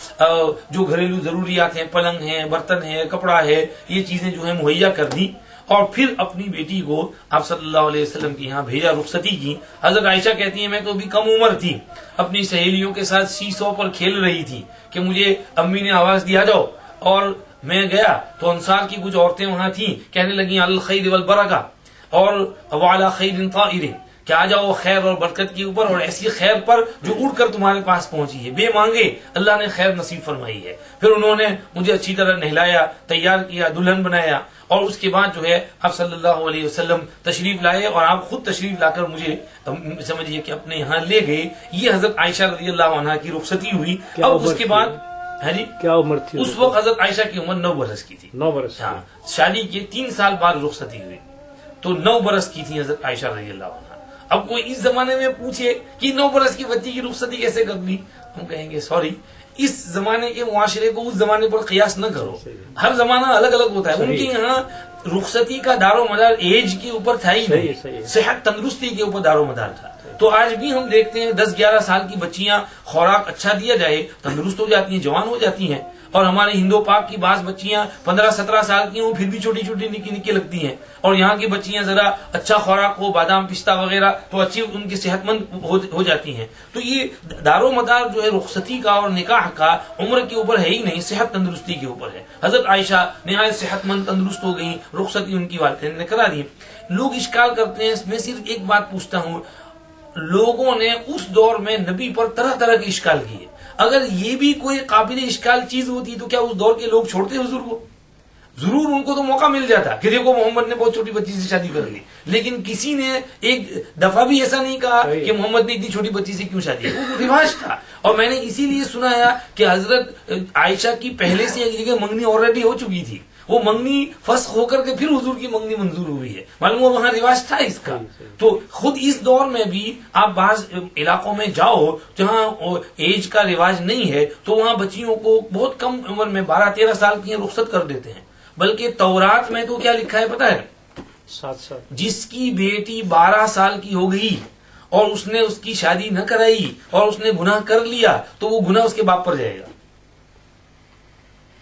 جو گھریلو ضروریات ہیں، پلنگ ہے، برتن ہے، کپڑا ہے، یہ چیزیں جو ہے مہیا کر دی، اور پھر اپنی بیٹی کو آپ صلی اللہ علیہ وسلم کے یہاں بھیجا، رخصتی کی۔ حضرت عائشہ کہتی ہیں میں تو ابھی کم عمر تھی، اپنی سہیلیوں کے ساتھ سی سو پر کھیل رہی تھی کہ مجھے امی نے آواز دیا جاؤ، اور میں گیا تو انصار کی کچھ عورتیں وہاں تھیں، کہنے لگیں الخیر والبرکہ اور وعلی خیر طائر، کہ آ جاؤ خیر اور برکت کے اوپر اور ایسی خیر پر جو اڑ کر تمہارے پاس پہنچی ہے، بے مانگے اللہ نے خیر نصیب فرمائی ہے۔ پھر انہوں نے مجھے اچھی طرح نہلایا، تیار کیا، دلہن بنایا، اور اس کے بعد جو ہے آپ صلی اللہ علیہ وسلم تشریف لائے اور آپ خود تشریف لا کر مجھے سمجھیے کہ اپنے یہاں لے گئے۔ یہ حضرت عائشہ رضی اللہ عنہا کی رخصتی ہوئی۔ اب اس کے بعد کیا عمر تھی اس وقت حضرت عائشہ کی عمر 9 برس کی تھی۔ 9 برس؟ ہاں، شادی کے 3 سال بعد رخصتی ہوئی تو 9 برس کی تھی حضرت عائشہ رضی اللہ عنہا۔ اب کوئی اس زمانے میں پوچھے کہ 9 برس کی بچی کی رخصتی کیسے کر لی، ہم کہیں گے سوری، اس زمانے کے معاشرے کو اس زمانے پر قیاس نہ کرو، ہر زمانہ الگ الگ ہوتا ہے۔ ان کے یہاں رخصتی کا دار و مدار ایج کے اوپر تھا ہی نہیں، صحت تندرستی کے اوپر دار و مدار تھا۔ تو آج بھی ہم دیکھتے ہیں 10-11 سال کی بچیاں خوراک اچھا دیا جائے تندرست ہو جاتی ہیں، جوان ہو جاتی ہیں، اور ہمارے ہندو پاک کی بعض بچیاں 15-17 سال کی ہوں پھر بھی چھوٹی چھوٹی نکی نکی لگتی ہیں، اور یہاں کی بچیاں ذرا اچھا خوراک ہو، بادام پستہ وغیرہ، تو اچھی ان کی صحت مند ہو جاتی ہیں۔ تو یہ دار و مدار جو ہے رخصتی کا اور نکاح کا عمر کے اوپر ہے ہی نہیں، صحت تندرستی کے اوپر ہے۔ حضرت عائشہ نہایت صحت مند تندرست ہو گئی، رخصتی ان کی والدین نے کرا دی۔ لوگ اشکال کرتے ہیں، میں صرف ایک بات پوچھتا ہوں، لوگوں نے اس دور میں نبی پر طرح طرح کے اشکال کیے، اگر یہ بھی کوئی قابل اشکال چیز ہوتی تو کیا اس دور کے لوگ چھوڑتے حضور کو؟ ضرور ان کو تو موقع مل جاتا کہ دیکھو محمد نے بہت چھوٹی بچی سے شادی کر لی، لیکن کسی نے ایک دفعہ بھی ایسا نہیں کہا کہ محمد نے اتنی چھوٹی بچی سے کیوں شادی کی، وہ رواج تھا۔ اور میں نے اسی لیے سنایا کہ حضرت عائشہ کی پہلے سے ایک جگہ منگنی آلریڈی ہو چکی تھی، وہ منگنی فسخ ہو کر کے پھر حضور کی منگنی منظور ہوئی ہے، معلوم ہوا وہاں رواج تھا اس کا۔ تو خود اس دور میں بھی آپ بعض علاقوں میں جاؤ جہاں ایج کا رواج نہیں ہے تو وہاں بچیوں کو بہت کم عمر میں 12-13 سال کی رخصت کر دیتے ہیں، بلکہ تورات میں تو کیا لکھا ہے پتا ہے؟ 7 سال۔ جس کی بیٹی 12 سال کی ہو گئی اور اس نے اس کی شادی نہ کرائی اور اس نے گناہ کر لیا تو وہ گناہ اس کے باپ پر جائے گا۔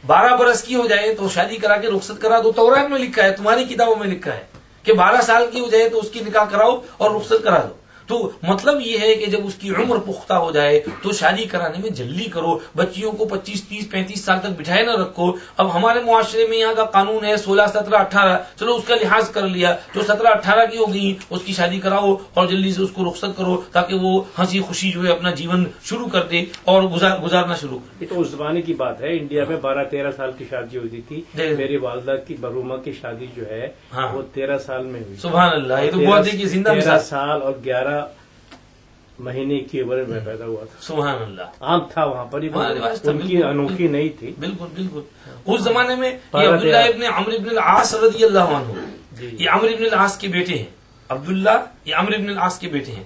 12 برس کی ہو جائے تو شادی کرا کے رخصت کرا دو، تورات میں لکھا ہے، تمہاری کتابوں میں لکھا ہے کہ 12 سال کی ہو جائے تو اس کی نکاح کراؤ اور رخصت کرا دو۔ تو مطلب یہ ہے کہ جب اس کی عمر پختہ ہو جائے تو شادی کرانے میں جلدی کرو، بچیوں کو 25, 30, 35 سال تک بٹھائے نہ رکھو۔ اب ہمارے معاشرے میں یہاں کا قانون ہے 16, 17, 18، چلو اس کا لحاظ کر لیا، جو 17, 18 کی ہو گئی اس کی شادی کراؤ اور جلدی سے اس کو رخصت کرو تاکہ وہ ہنسی خوشی جو ہے اپنا جیون شروع کر دے اور گزارنا شروع کر دے۔ یہ تو اس زمانے کی بات ہے، انڈیا میں 12-13 سال کی شادی ہوتی تھی۔ میری والدہ کی مرحومہ کی شادی جو ہے وہ 13 سال میں ہوئی۔ سبحان اللہ، یہ تو بہت ہی زندہ 13 سال اور 11 مہینے کی عمر میں پیدا ہوا تھا۔ سبحان اللہ، عام تھا وہاں پر، ان کی انوکھی نہیں تھی۔ بالکل بالکل، اس زمانے میں یہ عبداللہ ابن عمرو ابن العاص رضی اللہ عنہ، یہ عمرو ابن العاص کے بیٹے ہیں، عبداللہ یہ عمرو ابن العاص کے بیٹے ہیں۔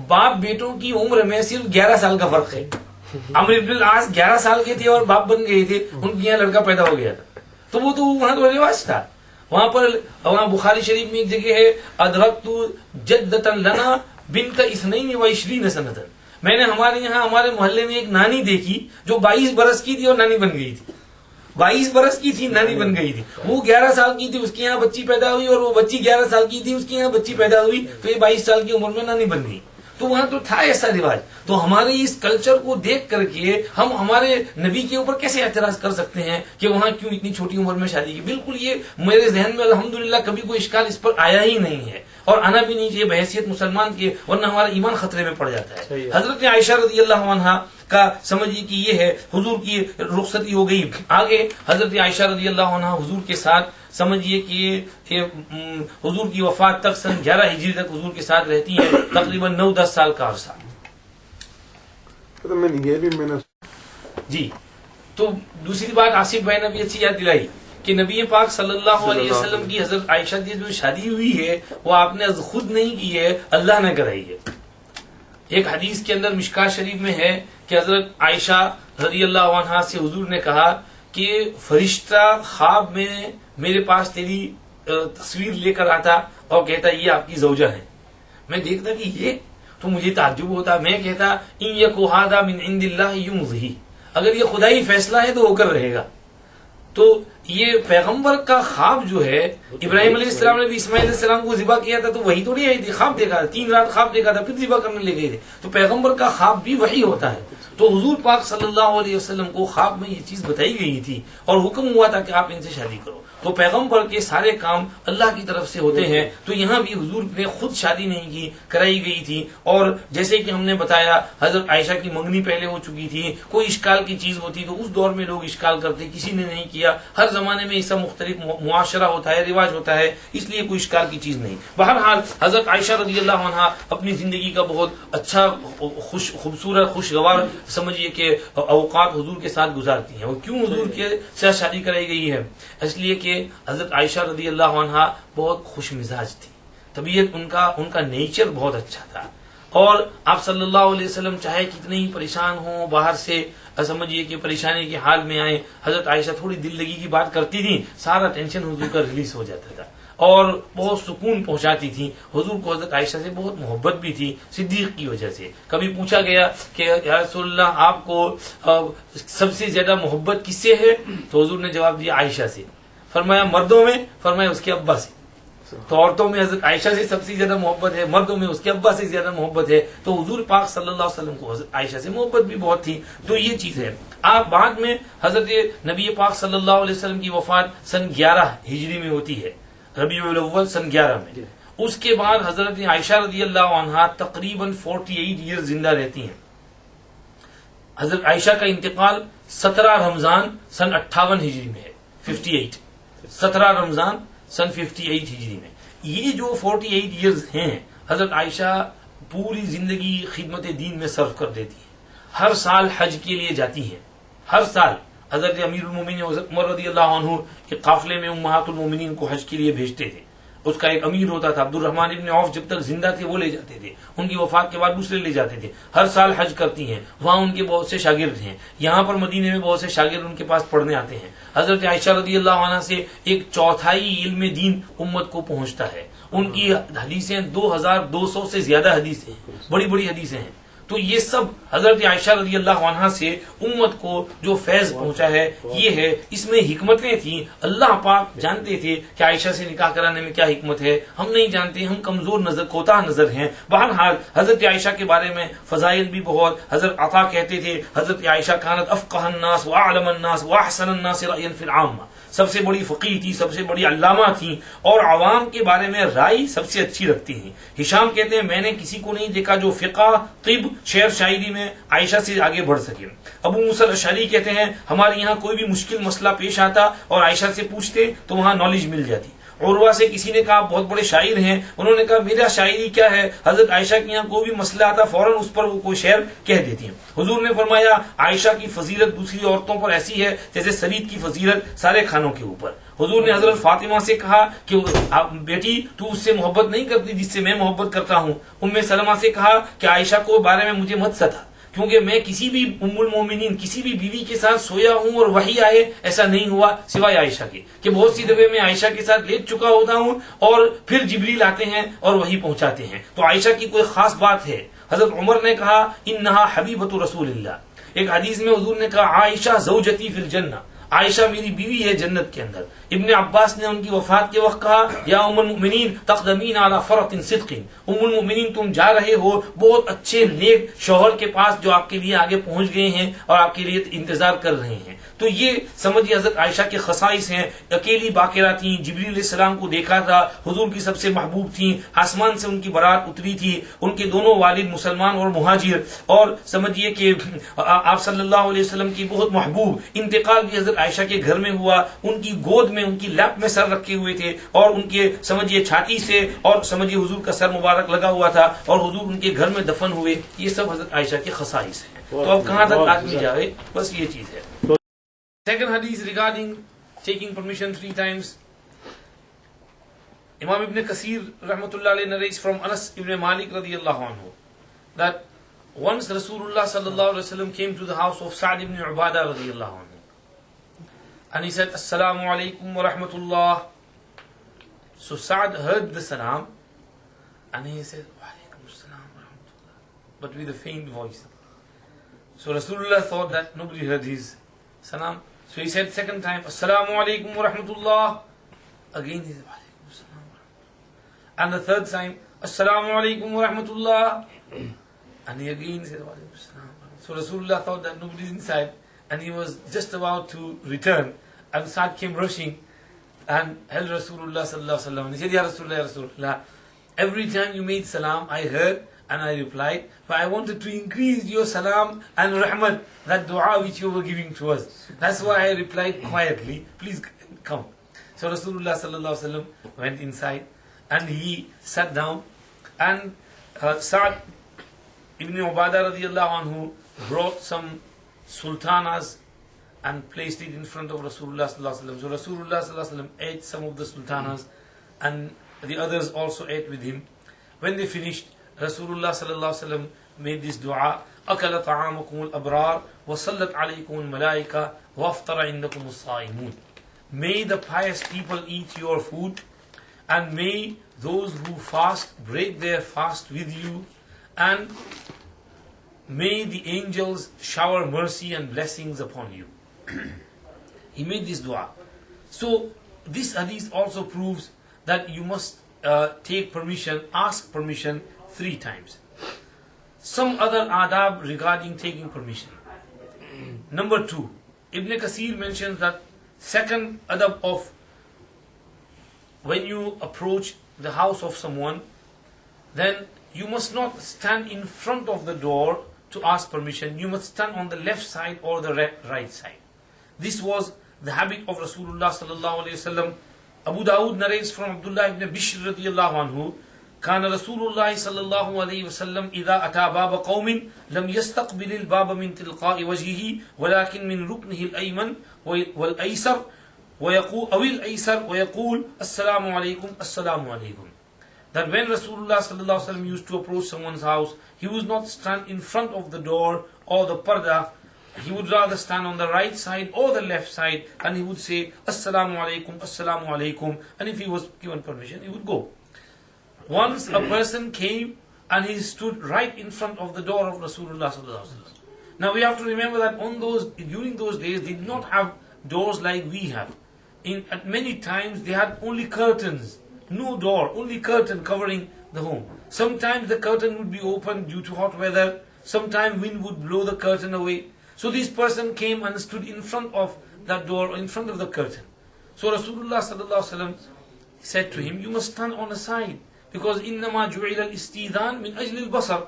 باپ بیٹوں کی عمر میں صرف 11 سال کا فرق ہے۔ عمرو ابن العاص 11 سال کے تھے اور باپ بن گئے تھے، ان کے یہاں لڑکا پیدا ہو گیا تھا، تو وہ تو وہاں تو رواج تھا۔ وہاں بخاری شریف میں ایک جگہ ہے ادرکت جدۃ لنا بنت 22 سنۃ، میں نے ہمارے یہاں ہمارے محلے میں ایک نانی دیکھی جو 22 برس کی تھی اور نانی بن گئی تھی، 22 برس کی تھی نانی بن گئی تھی۔ وہ 11 سال کی تھی، اس کے یہاں بچی پیدا ہوئی، اور وہ بچی 11 سال کی تھی، اس کے یہاں بچی پیدا ہوئی، تو یہ 22 سال کی عمر میں نانی بن گئی۔ تو وہاں تو تھا ایسا رواج۔ تو ہمارے اس کلچر کو دیکھ کر کے ہم ہمارے نبی کے اوپر کیسے اعتراض کر سکتے ہیں کہ وہاں کیوں اتنی چھوٹی عمر میں شادی کی؟ بالکل یہ میرے ذہن میں الحمدللہ کبھی کوئی اشکال اس پر آیا ہی نہیں ہے، اور آنا بھی نہیں چاہیے بحیثیت مسلمان کے، ورنہ ہمارا ایمان خطرے میں پڑ جاتا ہے۔ حضرت عائشہ رضی اللہ عنہا کا سمجھیے کہ یہ ہے حضور کی رخصتی ہو گئی۔ آگے حضرت عائشہ رضی اللہ عنہا حضور کے ساتھ سمجھیے کہ حضور کی وفات تک سن 11 ہجری تک حضور کے ساتھ رہتی ہیں، تقریباً 9-10 سال کا عرصہ۔ جی، تو دوسری بات آصف بھائی نے بھی اچھی یاد دلائی کہ نبی پاک صلی اللہ علیہ وسلم کی حضرت عائشہ کی جو شادی ہوئی ہے وہ آپ نے خود نہیں کی ہے، اللہ نے کرائی ہے۔ ایک حدیث کے اندر مشکاہ شریف میں ہے کہ حضرت عائشہ رضی اللہ عنہا سے حضور نے کہا کہ فرشتہ خواب میں میرے پاس تیری تصویر لے کر آتا اور کہتا یہ آپ کی زوجہ ہے۔ میں دیکھتا کہ یہ تو مجھے تعجب ہوتا، میں کہتا ان یکو ھذا من عند اللہ یمضی، اگر یہ خدائی فیصلہ ہے تو ہو کر رہے گا۔ تو یہ پیغمبر کا خواب جو ہے، ابراہیم علیہ السلام نے بھی اسماعیل علیہ السلام کو ذبح کیا تھا تو وہی تو نہیں آئی تھی، خواب دیکھا تھا، 3 رات خواب دیکھا تھا، پھر ذبح کرنے لے گئے تھے. تو پیغمبر کا خواب بھی وہی ہوتا ہے. تو حضور پاک صلی اللہ علیہ وسلم کو خواب میں یہ چیز بتائی گئی تھی اور حکم ہوا تھا کہ آپ ان سے شادی کرو. تو پیغمبر کے سارے کام اللہ کی طرف سے ہوتے ہیں. تو یہاں بھی حضور نے خود شادی نہیں کی، کرائی گئی تھی. اور جیسے کہ ہم نے بتایا حضرت عائشہ کی منگنی پہلے ہو چکی تھی. کوئی اشکال کی چیز ہوتی تو اس دور میں لوگ اشکال کرتے، کسی نے نہیں کیا. ہر زمانے میں ایسا مختلف معاشرہ ہوتا ہے، رواج ہوتا ہے، اس لیے کوئی اشکال کی چیز نہیں. بہرحال حضرت عائشہ رضی اللہ عنہا اپنی زندگی کا بہت اچھا خوبصورت خوشگوار سمجھیے کہ اوقات حضور کے ساتھ گزارتی ہیں. اور کیوں حضور کے ساتھ شادی کرائی گئی ہے؟ اس لیے کہ حضرت عائشہ رضی اللہ عنہا بہت خوش مزاج تھی، طبیعت ان کا نیچر بہت اچھا تھا. اور آپ صلی اللہ علیہ وسلم چاہے کتنے ہی پریشان ہوں، باہر سے سمجھیے کہ پریشانی کے حال میں آئے، حضرت عائشہ تھوڑی دل لگی کی بات کرتی تھی، سارا ٹینشن حضور کا ریلیز ہو جاتا تھا اور بہت سکون پہنچاتی تھی. حضور کو حضرت عائشہ سے بہت محبت بھی تھی صدیق کی وجہ سے. کبھی پوچھا گیا کہ یا رسول اللہ آپ کو سب سے زیادہ محبت کس سے ہے؟ تو حضور نے جواب دیا عائشہ سے. فرمایا مردوں میں؟ فرمایا اس کے ابا سے. تو عورتوں میں حضرت عائشہ سے سب سے زیادہ محبت ہے، مردوں میں اس کے ابا سے زیادہ محبت ہے. تو حضور پاک صلی اللہ علیہ وسلم کو حضرت عائشہ سے محبت بھی بہت تھی. تو یہ چیز ہے. آپ بعد میں حضرت نبی پاک صلی اللہ علیہ وسلم کی وفات سن 11 ہجری میں ہوتی ہے، ربیع الاول سن 11 میں. اس کے بعد حضرت عائشہ رضی اللہ عنہا تقریباً 48 ایئر زندہ رہتی ہیں. حضرت عائشہ کا انتقال 17 رمضان سن 58 ہجری میں ہے. 58 17 رمضان سن 58 ہجری میں. یہ جو 48 ایئرز ہیں حضرت عائشہ پوری زندگی خدمت دین میں صرف کر دیتی ہیں. ہر سال حج کے لیے جاتی ہیں، ہر سال. حضرت امیر المومنین عمر رضی اللہ عنہ کے قافلے میں امہات المومنین کو حج کے لیے بھیجتے تھے. اس کا ایک امیر ہوتا تھا عبد الرحمن ابن عوف، جب تک زندہ تھے وہ لے جاتے تھے، ان کی وفات کے بعد دوسرے لے جاتے تھے. ہر سال حج کرتی ہیں. وہاں ان کے بہت سے شاگرد ہیں. یہاں پر مدینے میں بہت سے شاگرد ان کے پاس پڑھنے آتے ہیں. حضرت عائشہ رضی اللہ عنہ سے 1/4 علم دین امت کو پہنچتا ہے. ان کی حدیثیں 2200 سے زیادہ حدیثیں ہیں، بڑی بڑی حدیثیں ہیں. تو یہ سب حضرت عائشہ رضی اللہ عنہا سے امت کو جو فیض پہنچا ہے یہ ہے. اس میں حکمتیں تھیں. اللہ پاک جانتے تھے کہ عائشہ سے نکاح کرانے میں کیا حکمت ہے. ہم نہیں جانتے، ہم کمزور نظر کوتاہ نظر ہیں. بہرحال حضرت عائشہ کے بارے میں فضائل بھی بہت. حضرت عطا کہتے تھے حضرت عائشہ کانت افقہ الناس واعلم الناس واحسن الناس رأیا فی العامہ. سب سے بڑی فقیہ تھی، سب سے بڑی علامہ تھیں اور عوام کے بارے میں رائے سب سے اچھی رکھتی ہیں. ہشام کہتے ہیں میں نے کسی کو نہیں دیکھا جو فقہ، طب، شعر شاعری میں عائشہ سے آگے بڑھ سکے. ابو موسیٰ الاشعری کہتے ہیں ہمارے یہاں کوئی بھی مشکل مسئلہ پیش آتا اور عائشہ سے پوچھتے تو وہاں نالج مل جاتی. عروہ سے کسی نے کہا بہت بڑے شاعر ہیں، انہوں نے کہا میرا شاعری کیا ہے، حضرت عائشہ کے یہاں کوئی بھی مسئلہ آتا فوراً اس پر وہ کوئی شعر کہہ دیتی ہیں. حضور نے فرمایا عائشہ کی فضیلت دوسری عورتوں پر ایسی ہے جیسے سرید کی فضیلت سارے کھانوں کے اوپر. حضور نے حضرت فاطمہ سے کہا کہ بیٹی تو اس سے محبت نہیں کرتی جس سے میں محبت کرتا ہوں. ام سلمہ سے کہا کہ عائشہ کو بارے میں مجھے مت ستا کیونکہ میں کسی بھی ام المومنین کسی بھی بیوی کے ساتھ سویا ہوں اور وحی آئے ایسا نہیں ہوا سوائے عائشہ کے، کہ بہت سی دفعہ میں عائشہ کے ساتھ لیٹ چکا ہوتا ہوں اور پھر جبریل آتے ہیں اور وحی پہنچاتے ہیں. تو عائشہ کی کوئی خاص بات ہے. حضرت عمر نے کہا انہا حبیبۃ رسول اللہ. ایک حدیث میں حضور نے کہا عائشہ زوجتی فی الجنہ، عائشہ میری بیوی ہے جنت کے اندر. ابن عباس نے ان کی وفات کے وقت کہا یا ام المؤمنین تقدمین علی فرط صدق. ام المؤمنین تم جا رہے ہو بہت اچھے نیک شوہر کے پاس جو آپ کے لیے آگے پہنچ گئے ہیں اور آپ کے لیے انتظار کر رہے ہیں. تو یہ سمجھیے حضرت عائشہ کے خصائص ہیں. اکیلی باقرہ تھیں، جبریل علیہ السلام کو دیکھا تھا، حضور کی سب سے محبوب تھیں، آسمان سے ان کی برات اتری تھی. ان کے دونوں والد مسلمان اور مہاجر، اور سمجھیے کہ آپ صلی اللہ علیہ وسلم کی بہت محبوب. انتقال بھی حضرت عائشہ کے گھر میں ہوا. ان کی گود میں ان کی لیپ میں سر رکھے ہوئے تھے اور ان کے سمجھیے چھاتی سے اور سمجھیے حضور کا سر مبارک لگا ہوا تھا اور حضور ان کے گھر میں دفن ہوئے. یہ سب حضرت عائشہ کے خصائص ہیں. تو اب کہاں تک آدمی جائے، بس یہ چیز ہے. Second hadith regarding taking permission 3 times. Imam Ibn Kathir rahmatullah alayhi narrates from Anas ibn Malik radiyallahu anhu that once Rasulullah sallallahu alayhi wasallam came to the house of Sa'd ibn Ubadah radiyallahu anhu and he said assalamu alaykum wa rahmatullah. So Sa'd heard the salam and he said wa alaykum assalam wa rahmatullah, but with a faint voice. So Rasulullah thought that nobody heard his salam. So he said second time, Assalamu alaikum wa rahmatullah. Again he said, Alaikum assalam wa rahmatullah. And the third time, Assalamu alaikum wa rahmatullah. And he again said, Alaikum assalam wa rahmatullah. So Rasulullah thought that nobody is inside, and he was just about to return, and Sa'd came rushing and held Rasulullah sallallahu alaihi wasallam. And he said, Ya Rasulullah, Ya Rasulullah, every time you made salam, I heard and I replied, but I wanted to increase your salam and rahmat, that dua which you were giving to us. That's why I replied quietly, please come. So Rasulullah sallallahu alaihi wasallam went inside and he sat down, and Sa'd ibn Ubadah radiallahu anhu brought some sultanas and placed it in front of Rasulullah sallallahu alaihi wasallam. So Rasulullah sallallahu alaihi wasallam ate some of the sultanas, and the others also ate with him. When they finished, Rasulullah sallallahu alaihi wasallam made this dua: "Akala ta'amukum al-abrar, wa sallat alaykum al-malaika, wa aftara indakum as-sa'imun." May the pious people eat your food, and may those who fast break their fast with you, and may the angels shower mercy and blessings upon you. He made this dua. So this hadith also proves that you must take permission, ask permission 3 times. Some other adab regarding taking permission. Number 2, Ibn Kathir mentions that second adab of when you approach the house of someone, then you must not stand in front of the door to ask permission. You must stand on the left side or the right side. This was the habit of Rasulullah sallallahu alaihi wasallam. Abu Dawud narrates from Abdullah ibn Bishr radiyallahu anhu, كان رسول الله صلى الله عليه وسلم إذا أتى باب قوم لم يستقبل الباب من تلقاء وجهه ولكن من ركنه الأيمن والأيسر ويقول أو الأيسر ويقول السلام عليكم السلام عليكم. That when Rasulullah sallallahu alaihi wasallam used to approach someone's house, he would not stand in front of the door or the parda. He would rather stand on the right side or the left side, and he would say Assalamu alaikum, Assalamu alaikum, and if he was given permission, he would go. Once a person came and he stood right in front of the door of Rasulullah sallallahu alaihi wasallam. Now we have to remember that during those days they did not have doors like we have. At many times they had only curtains, no door, only curtain covering the home. Sometimes the curtain would be open due to hot weather. Sometimes wind would blow the curtain away. So this person came and stood in front of that door, in front of the curtain. So Rasulullah sallallahu alaihi wasallam said to him, you must stand on the side, because إِنَّمَا جُعِلَ الْإِسْتِيذَانِ مِنْ أَجْلِ الْبَصَرِ.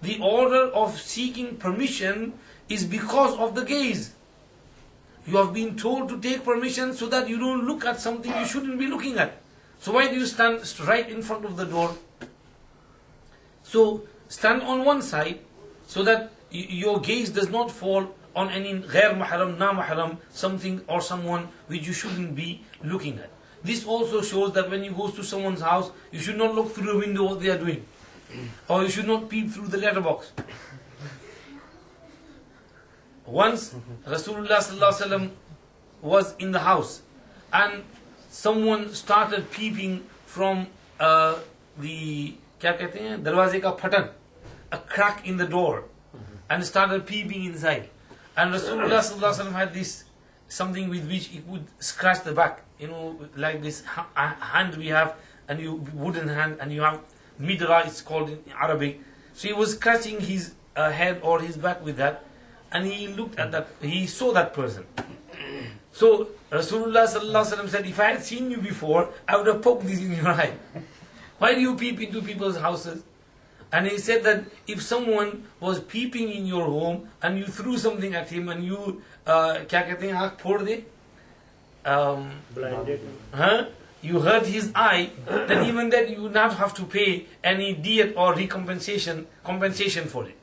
The order of seeking permission is because of the gaze. You have been told to take permission so that you don't look at something you shouldn't be looking at. So why do you stand right in front of the door? So stand on one side so that your gaze does not fall on any ghair mahram, na mahram, something or someone which you shouldn't be looking at. This also shows that when you go to someone's house, you should not look through the window what they are doing, or you should not peep through the letterbox. Once Rasulullah sallallahu alaihi wasallam was in the house, and someone started peeping from the kya kehte hain, darwaze ka phatan, a crack in the door, and started peeping inside. And Rasulullah sallallahu alaihi wasallam had this something with which he would scratch the back, like this hand we have, and you wooden hand, and you have midra, it's called in Arabic. So he was scratching his head or his back with that, and he looked at that, he saw that person. So Rasulullah sallallahu alaihi wasallam said, if I had seen you before, I would have poked this in your eye. Why do you peep into people's houses? And he said that if someone was peeping in your home and you threw something at him and you kya kehte hain, aankh phod de, blinded, you hurt his eye, then even that you would not have to pay any diyat or compensation for it,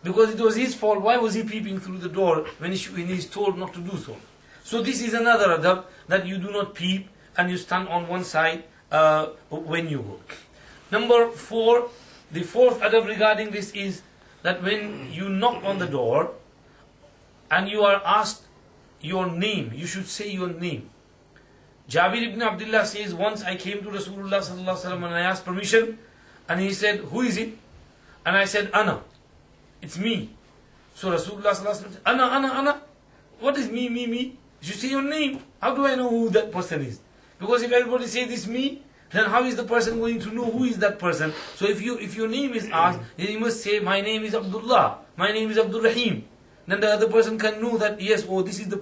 because it was his fault. Why was he peeping through the door when he is told not to do so? So this is another adab, that you do not peep and you stand on one side when you go. Number 4, the fourth adab regarding this is that when you knock on the door and you are asked your name, you should say your name. Jabir ibn Abdullah says, once I came to Rasulullah sallallahu alaihi wasallam and I asked permission, and he said, who is it? And I said, Ana, it's me. So Rasulullah sallallahu alaihi wasallam said, Ana, what is me? You say your name. How do I know who that person is? Because if everybody says this me, then how is the person going to know who is that person? So if your name is asked, then you must say, my name is Abdullah, my name is Abdul Rahim. Then the other person can know that, yes, oh, this is the